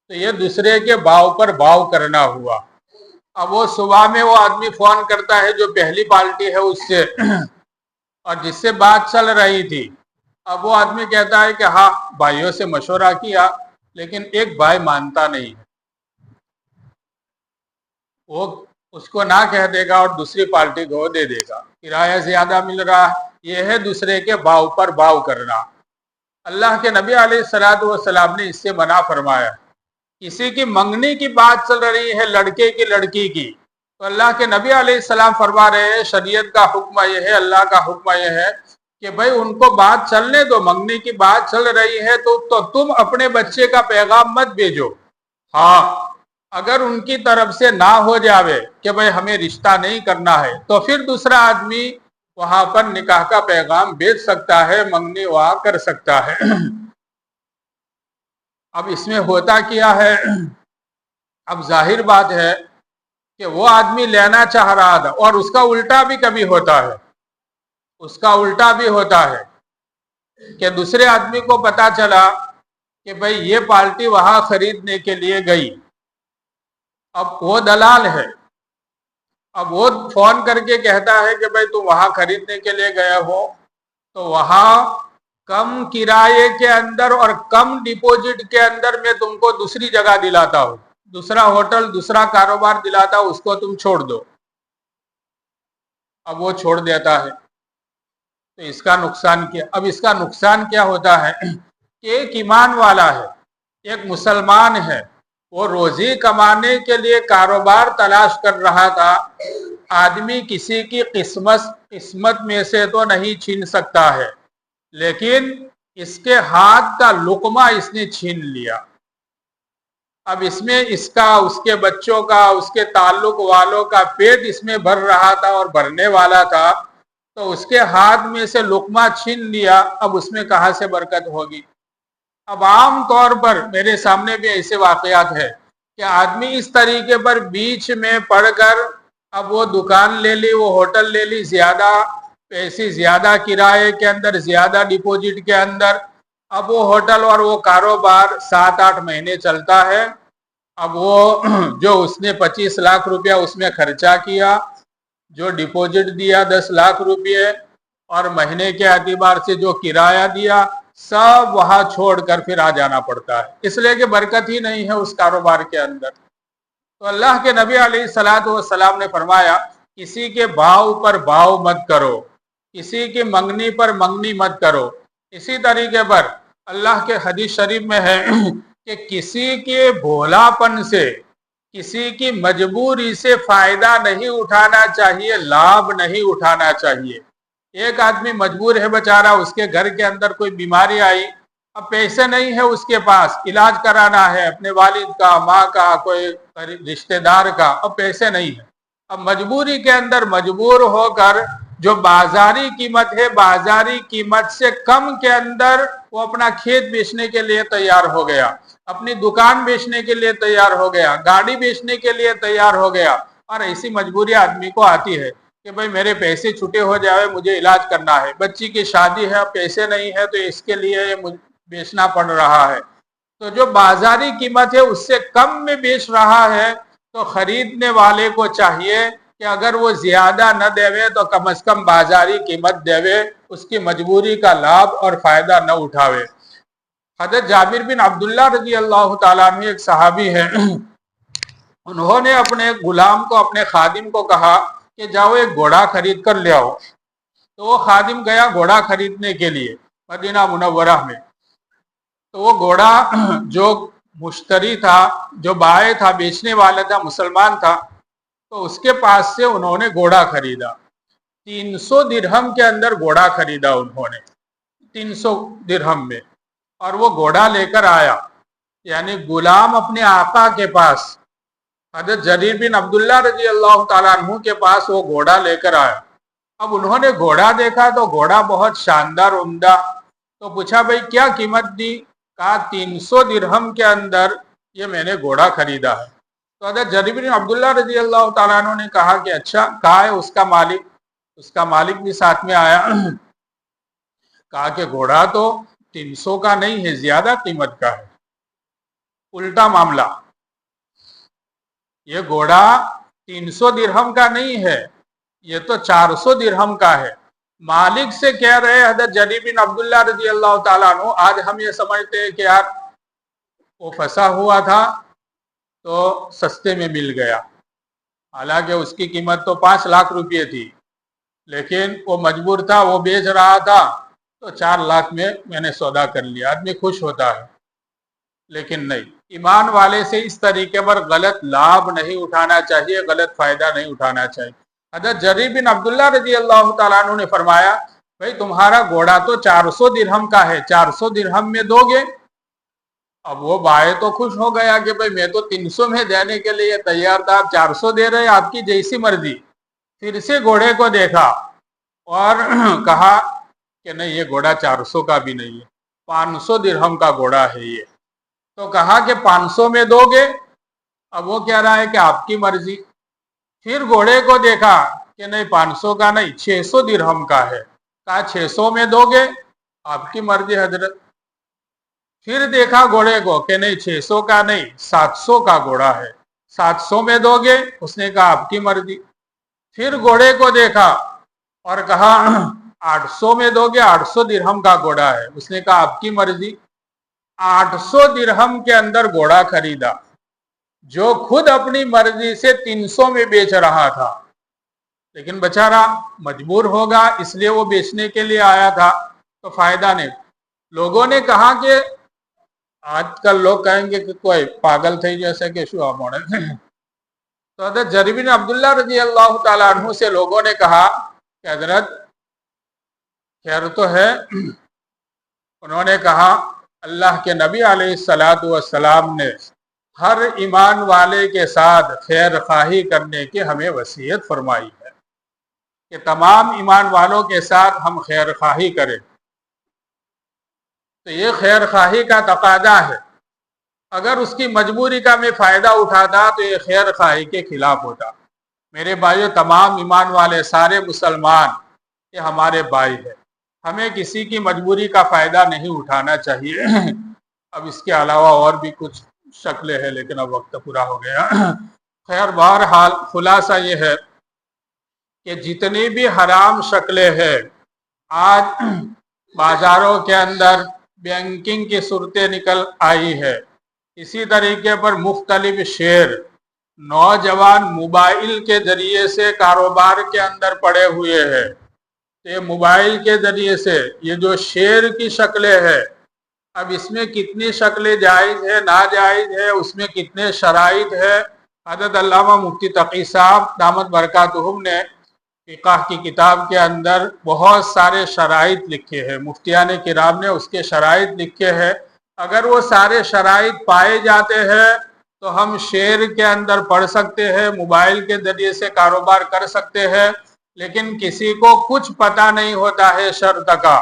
تو یہ دوسرے کے بھاؤ پر بھاؤ کرنا ہوا۔ اب وہ صبح میں وہ آدمی فون کرتا ہے جو پہلی پارٹی ہے اس سے، اور جس سے بات چل رہی تھی، اب وہ آدمی کہتا ہے کہ ہاں بھائیوں سے مشورہ کیا لیکن ایک بھائی مانتا نہیں ہے، وہ اس کو نہ کہہ دے گا اور دوسری پارٹی کو دے دے گا، کرایہ زیادہ مل رہا ہے۔ یہ ہے دوسرے کے بھاؤ پر بھاؤ کرنا۔ اللہ کے نبی علیہ السلام نے اس سے منع فرمایا۔ کسی کی منگنی کی بات چل رہی ہے لڑکے کی لڑکی کی، تو اللہ کے نبی علیہ السلام فرما رہے ہیں شریعت کا حکم یہ ہے، اللہ کا حکم یہ ہے کہ بھئی ان کو بات چلنے دو، منگنی کی بات چل رہی ہے تو تم اپنے بچے کا پیغام مت بھیجو۔ ہاں اگر ان کی طرف سے نہ ہو جاوے کہ بھئی ہمیں رشتہ نہیں کرنا ہے تو پھر دوسرا آدمی وہاں پر نکاح کا پیغام بھیج سکتا ہے، منگنی وہاں کر سکتا ہے۔ اب اس میں ہوتا کیا ہے، اب ظاہر بات ہے کہ وہ آدمی لینا چاہ رہا تھا اور اس کا الٹا بھی کبھی ہوتا ہے، اس کا الٹا بھی ہوتا ہے کہ دوسرے آدمی کو پتا چلا کہ بھئی یہ پارٹی وہاں خریدنے کے لیے گئی، اب وہ دلال ہے، اب وہ فون کر کے کہتا ہے کہ بھئی تم وہاں خریدنے کے لیے گئے ہو تو وہاں کم کرائے کے اندر اور کم ڈپوزٹ کے اندر میں تم کو دوسری جگہ دلاتا ہوں، دوسرا ہوٹل، دوسرا کاروبار دلاتا ہوں، اس کو تم چھوڑ دو۔ اب وہ چھوڑ دیتا ہے تو اس کا نقصان کیا؟ اب اس کا نقصان کیا ہوتا ہے کہ ایک ایمان والا ہے، ایک مسلمان ہے، وہ روزی کمانے کے لیے کاروبار تلاش کر رہا تھا، آدمی کسی کی قسمت میں سے تو نہیں چھین سکتا ہے، لیکن اس کے ہاتھ کا لقمہ اس نے چھین لیا۔ اب اس میں اس کا، اس کے بچوں کا، اس کے تعلق والوں کا پیٹ اس میں بھر رہا تھا اور بھرنے والا تھا، تو اس کے ہاتھ میں سے لقمہ چھین لیا، اب اس میں کہاں سے برکت ہوگی؟ اب عام طور پر میرے سامنے بھی ایسے واقعات ہے کہ آدمی اس طریقے پر بیچ میں پڑ کر اب وہ دکان لے لی، وہ ہوٹل لے لی، زیادہ پیسے، زیادہ کرائے کے اندر، زیادہ ڈپوزٹ کے اندر، اب وہ ہوٹل اور وہ کاروبار 7-8 مہینے چلتا ہے۔ اب وہ جو اس نے 25 لاکھ روپیہ اس میں خرچہ کیا، جو ڈپوزٹ دیا 10 لاکھ روپے، اور مہینے کے اعتبار سے جو کرایہ دیا، سب وہاں چھوڑ کر پھر آ جانا پڑتا ہے، اس لیے کہ برکت ہی نہیں ہے اس کاروبار کے اندر۔ تو اللہ کے نبی علیہ الصلوۃ والسلام نے فرمایا، کسی کے بھاؤ پر بھاؤ مت کرو، کسی کی منگنی پر منگنی مت کرو۔ اسی طریقے پر اللہ کے حدیث شریف میں ہے کہ کسی کے بھولا پن سے، کسی کی مجبوری سے فائدہ نہیں اٹھانا چاہیے، لابھ نہیں اٹھانا چاہیے۔ ایک آدمی مجبور ہے بیچارہ، اس کے گھر کے اندر کوئی بیماری آئی، اب پیسے نہیں ہے اس کے پاس، علاج کرانا ہے اپنے والد کا، ماں کا، کوئی رشتہ دار کا، اب پیسے نہیں ہے، اب مجبوری کے اندر مجبور ہو کر جو بازاری قیمت ہے، بازاری قیمت سے کم کے اندر وہ اپنا کھیت بیچنے کے لیے تیار ہو گیا، اپنی دکان بیچنے کے لیے تیار ہو گیا، گاڑی بیچنے کے لیے تیار ہو گیا، اور ایسی مجبوری آدمی کو آتی ہے کہ بھئی میرے پیسے چھٹے ہو جائے، مجھے علاج کرنا ہے، بچی کی شادی ہے، پیسے نہیں ہے تو اس کے لیے بیچنا پڑ رہا ہے۔ تو جو بازاری قیمت ہے اس سے کم میں بیچ رہا ہے، تو خریدنے والے کو چاہیے کہ اگر وہ زیادہ نہ دیوے تو کم از کم بازاری قیمت دیوے، اس کی مجبوری کا لابھ اور فائدہ نہ اٹھاوے۔ حضرت جابر بن عبداللہ رضی اللہ تعالیٰ عنہ ایک صحابی ہے، انہوں نے اپنے غلام کو، اپنے خادم کو کہا کہ جاؤ ایک گھوڑا خرید کر لے آؤ۔ تو وہ خادم گیا گھوڑا خریدنے کے لیے مدینہ منورہ میں۔ تو وہ گھوڑا جو مشتری تھا، جو بائع تھا، بیچنے والا تھا، مسلمان تھا، تو اس کے پاس سے انہوں نے گھوڑا خریدا۔ 300 درہم کے اندر گھوڑا خریدا انہوں نے، 300 درہم میں، اور وہ گھوڑا لے کر آیا، یعنی غلام اپنے آقا کے پاس، حضرت جریر بن عبداللہ رضی اللہ تعالیٰ عنہ کے پاس وہ گھوڑا لے کر آیا۔ اب انہوں نے گھوڑا دیکھا تو گھوڑا بہت شاندار، عمدہ، تو پوچھا بھئی کیا قیمت دی؟ کہا 300 درہم کے اندر یہ میں نے گھوڑا خریدا ہے۔ تو حضرت جریر بن عبداللہ رضی اللہ تعالیٰ عنہ نے کہا کہ اچھا، کہا ہے اس کا مالک؟ اس کا مالک بھی ساتھ میں آیا۔ کہا کہ گھوڑا تو 300 کا نہیں ہے، زیادہ قیمت کا ہے، الٹا معاملہ، یہ گھوڑا 300 درہم کا نہیں ہے، یہ تو 400 درہم کا ہے۔ مالک سے کہہ رہے حضرت جریر بن عبداللہ رضی اللہ تعالیٰ عنہ، آج ہم یہ سمجھتے ہیں کہ یار وہ پھنسا ہوا تھا تو سستے میں مل گیا، حالانکہ اس کی قیمت تو 5 لاکھ روپے تھی، لیکن وہ مجبور تھا، وہ بیچ رہا تھا، تو 4 لاکھ میں نے سودا کر لیا، آدمی خوش ہوتا ہے۔ لیکن نہیں، ایمان والے سے اس طریقے پر غلط لابھ نہیں اٹھانا چاہیے، غلط فائدہ نہیں اٹھانا چاہیے۔ حضرت جریر بن عبداللہ رضی اللہ تعالیٰ عنہ نے فرمایا، بھئی تمہارا گھوڑا تو 400 درہم کا ہے، 400 درہم میں دو گے؟ اب وہ بائع تو خوش ہو گیا کہ بھئی میں تو 300 میں دینے کے لیے تیار تھا، آپ 400 دے رہے، آپ کی جیسی مرضی۔ پھر سے گھوڑے کو دیکھا اور کہا کہ نہیں، یہ گھوڑا 400 کا بھی نہیں ہے، 500 درہم کا گھوڑا ہے یہ۔ تو کہا کہ 500 میں دو گے؟ اب وہ کہہ رہا ہے کہ آپ کی مرضی۔ پھر گھوڑے کو دیکھا کہ نہیں، 500 کا نہیں، 600 درہم کا ہے۔ کہا 600 میں دو گے؟ آپ کی مرضی حضرت۔ پھر دیکھا گھوڑے کو کہ نہیں، 600 کا نہیں، 700 کا گھوڑا ہے، 700 میں دو گے؟ اس نے کہا آپ کی مرضی۔ پھر گھوڑے کو دیکھا اور کہا 800 میں دو گے؟ 800 درہم کا گھوڑا ہے، اس نے کہا آپ کی مرضی۔ 800 درہم کے اندر گھوڑا خریدا، جو خود اپنی مرضی سے 300 میں بیچ رہا تھا، لیکن بیچارہ مجبور ہوگا، اس لیے وہ بیچنے کے لیے آیا تھا، تو فائدہ نہیں۔ لوگوں نے کہا کہ آج کل لوگ کہیں گے کہ کوئی پاگل تھے جیسے کہ شو موڑے تو حضرت جابر بن عبداللہ رضی اللہ تعالیٰ عنہ سے لوگوں نے کہا کہ حضرت خیر تو ہے. انہوں نے کہا اللہ کے نبی علیہ الصلاۃ والسلام نے ہر ایمان والے کے ساتھ خیر خواہی کرنے کی ہمیں وصیت فرمائی ہے کہ تمام ایمان والوں کے ساتھ ہم خیر خواہی کریں. تو یہ خیر خواہی کا تقاضا ہے. اگر اس کی مجبوری کا میں فائدہ اٹھاتا تو یہ خیر خواہی کے خلاف ہوتا. میرے بھائیو، تمام ایمان والے سارے مسلمان یہ ہمارے بھائی ہیں. ہمیں کسی کی مجبوری کا فائدہ نہیں اٹھانا چاہیے. اب اس کے علاوہ اور بھی کچھ شکلیں ہیں لیکن اب وقت پورا ہو گیا. خیر، بہرحال خلاصہ یہ ہے کہ جتنی بھی حرام شکلیں ہیں آج بازاروں کے اندر بینکنگ کی صورتیں نکل آئی ہے. اسی طریقے پر مختلف شیئر نوجوان موبائل کے ذریعے سے کاروبار کے اندر پڑے ہوئے ہیں. یہ موبائل کے ذریعے سے یہ جو شیئر کی شکلیں ہیں، اب اس میں کتنی شکلیں جائز ہے ناجائز ہے، اس میں کتنے شرائط ہے. حضرت علامہ مفتی تقی صاحب دامت برکاتہم نے فقہ کی کتاب کے اندر بہت سارے شرائط لکھے ہیں. مفتیان کرام نے اس کے شرائط لکھے ہیں. اگر وہ سارے شرائط پائے جاتے ہیں تو ہم شیئر کے اندر پڑھ سکتے ہیں، موبائل کے ذریعے سے کاروبار کر سکتے ہیں. لیکن کسی کو کچھ پتہ نہیں ہوتا ہے شرط کا،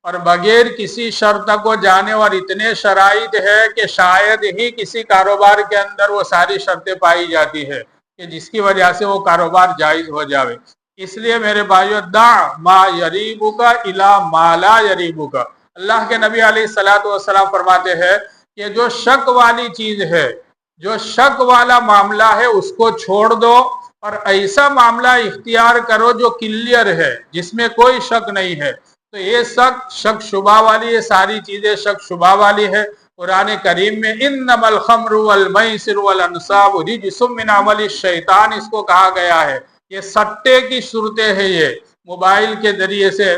اور بغیر کسی شرط کو جانے اور اتنے شرائط ہے کہ شاید ہی کسی کاروبار کے اندر وہ ساری شرطیں پائی جاتی ہے کہ جس کی وجہ سے وہ کاروبار جائز ہو جاوے. اس لیے میرے بھائیو، دع ما یریبک الی ما لا یریبک. اللہ کے نبی علیہ الصلوۃ والسلام فرماتے ہیں کہ جو شک والی چیز ہے، جو شک والا معاملہ ہے، اس کو چھوڑ دو اور ایسا معاملہ اختیار کرو جو کلیئر ہے، جس میں کوئی شک نہیں ہے. تو یہ شک شبہ والی، یہ ساری چیزیں شک شبہ والی ہے. قرآن کریم میں انما الخمر والمیسر والانصاب رجس من عمل الشیطان اس کو کہا گیا ہے. یہ سٹے کی صورتیں ہیں. یہ موبائل کے ذریعے سے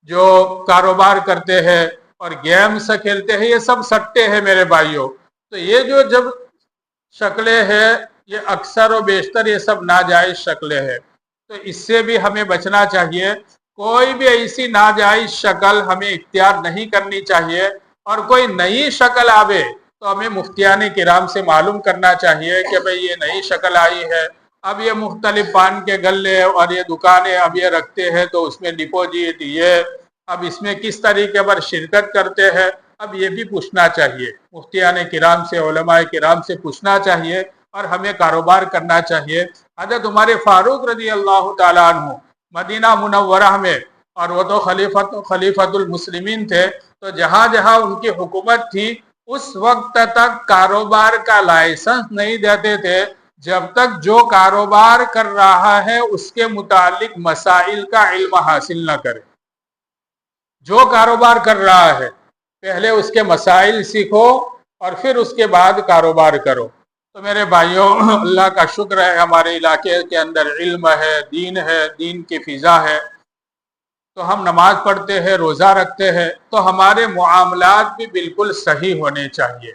جو کاروبار کرتے ہیں اور گیمز کھیلتے ہیں، یہ سب سٹے ہیں میرے بھائیوں. تو یہ جو جب شکلیں ہیں یہ اکثر و بیشتر یہ سب ناجائز شکلیں ہیں. تو اس سے بھی ہمیں بچنا چاہیے. کوئی بھی ایسی ناجائز شکل ہمیں اختیار نہیں کرنی چاہیے. اور کوئی نئی شکل آوے تو ہمیں مفتیان کرام سے معلوم کرنا چاہیے کہ بھئی یہ نئی شکل آئی ہے. اب یہ مختلف پان کے گلے اور یہ دکانیں اب یہ رکھتے ہیں تو اس میں ڈپوزٹ یہ اب اس میں کس طریقے پر شرکت کرتے ہیں، اب یہ بھی پوچھنا چاہیے. مفتیان کرام سے، علماء کرام سے پوچھنا چاہیے اور ہمیں کاروبار کرنا چاہیے. حضرت عمر فاروق رضی اللہ تعالیٰ عنہ مدینہ منورہ میں، اور وہ تو خلیفۃ المسلمین تھے، تو جہاں جہاں ان کی حکومت تھی اس وقت تک کاروبار کا لائسنس نہیں دیتے تھے جب تک جو کاروبار کر رہا ہے اس کے متعلق مسائل کا علم حاصل نہ کرے. جو کاروبار کر رہا ہے پہلے اس کے مسائل سیکھو اور پھر اس کے بعد کاروبار کرو. تو میرے بھائیوں، اللہ کا شکر ہے ہمارے علاقے کے اندر علم ہے، دین کی فضا ہے. تو ہم نماز پڑھتے ہیں، روزہ رکھتے ہیں، تو ہمارے معاملات بھی بالکل صحیح ہونے چاہیے.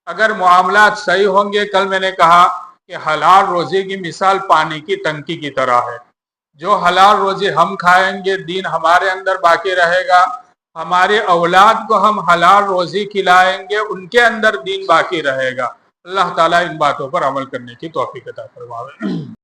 اگر معاملات صحیح ہوں گے، کل میں نے کہا کہ حلال روزی کی مثال پانی کی ٹنکی کی طرح ہے. جو حلال روزی ہم کھائیں گے دین ہمارے اندر باقی رہے گا. ہمارے اولاد کو ہم حلال روزی کھلائیں گے، ان کے اندر دین باقی رہے گا. اللہ تعالیٰ ان باتوں پر عمل کرنے کی توفیق عطا فرمائے.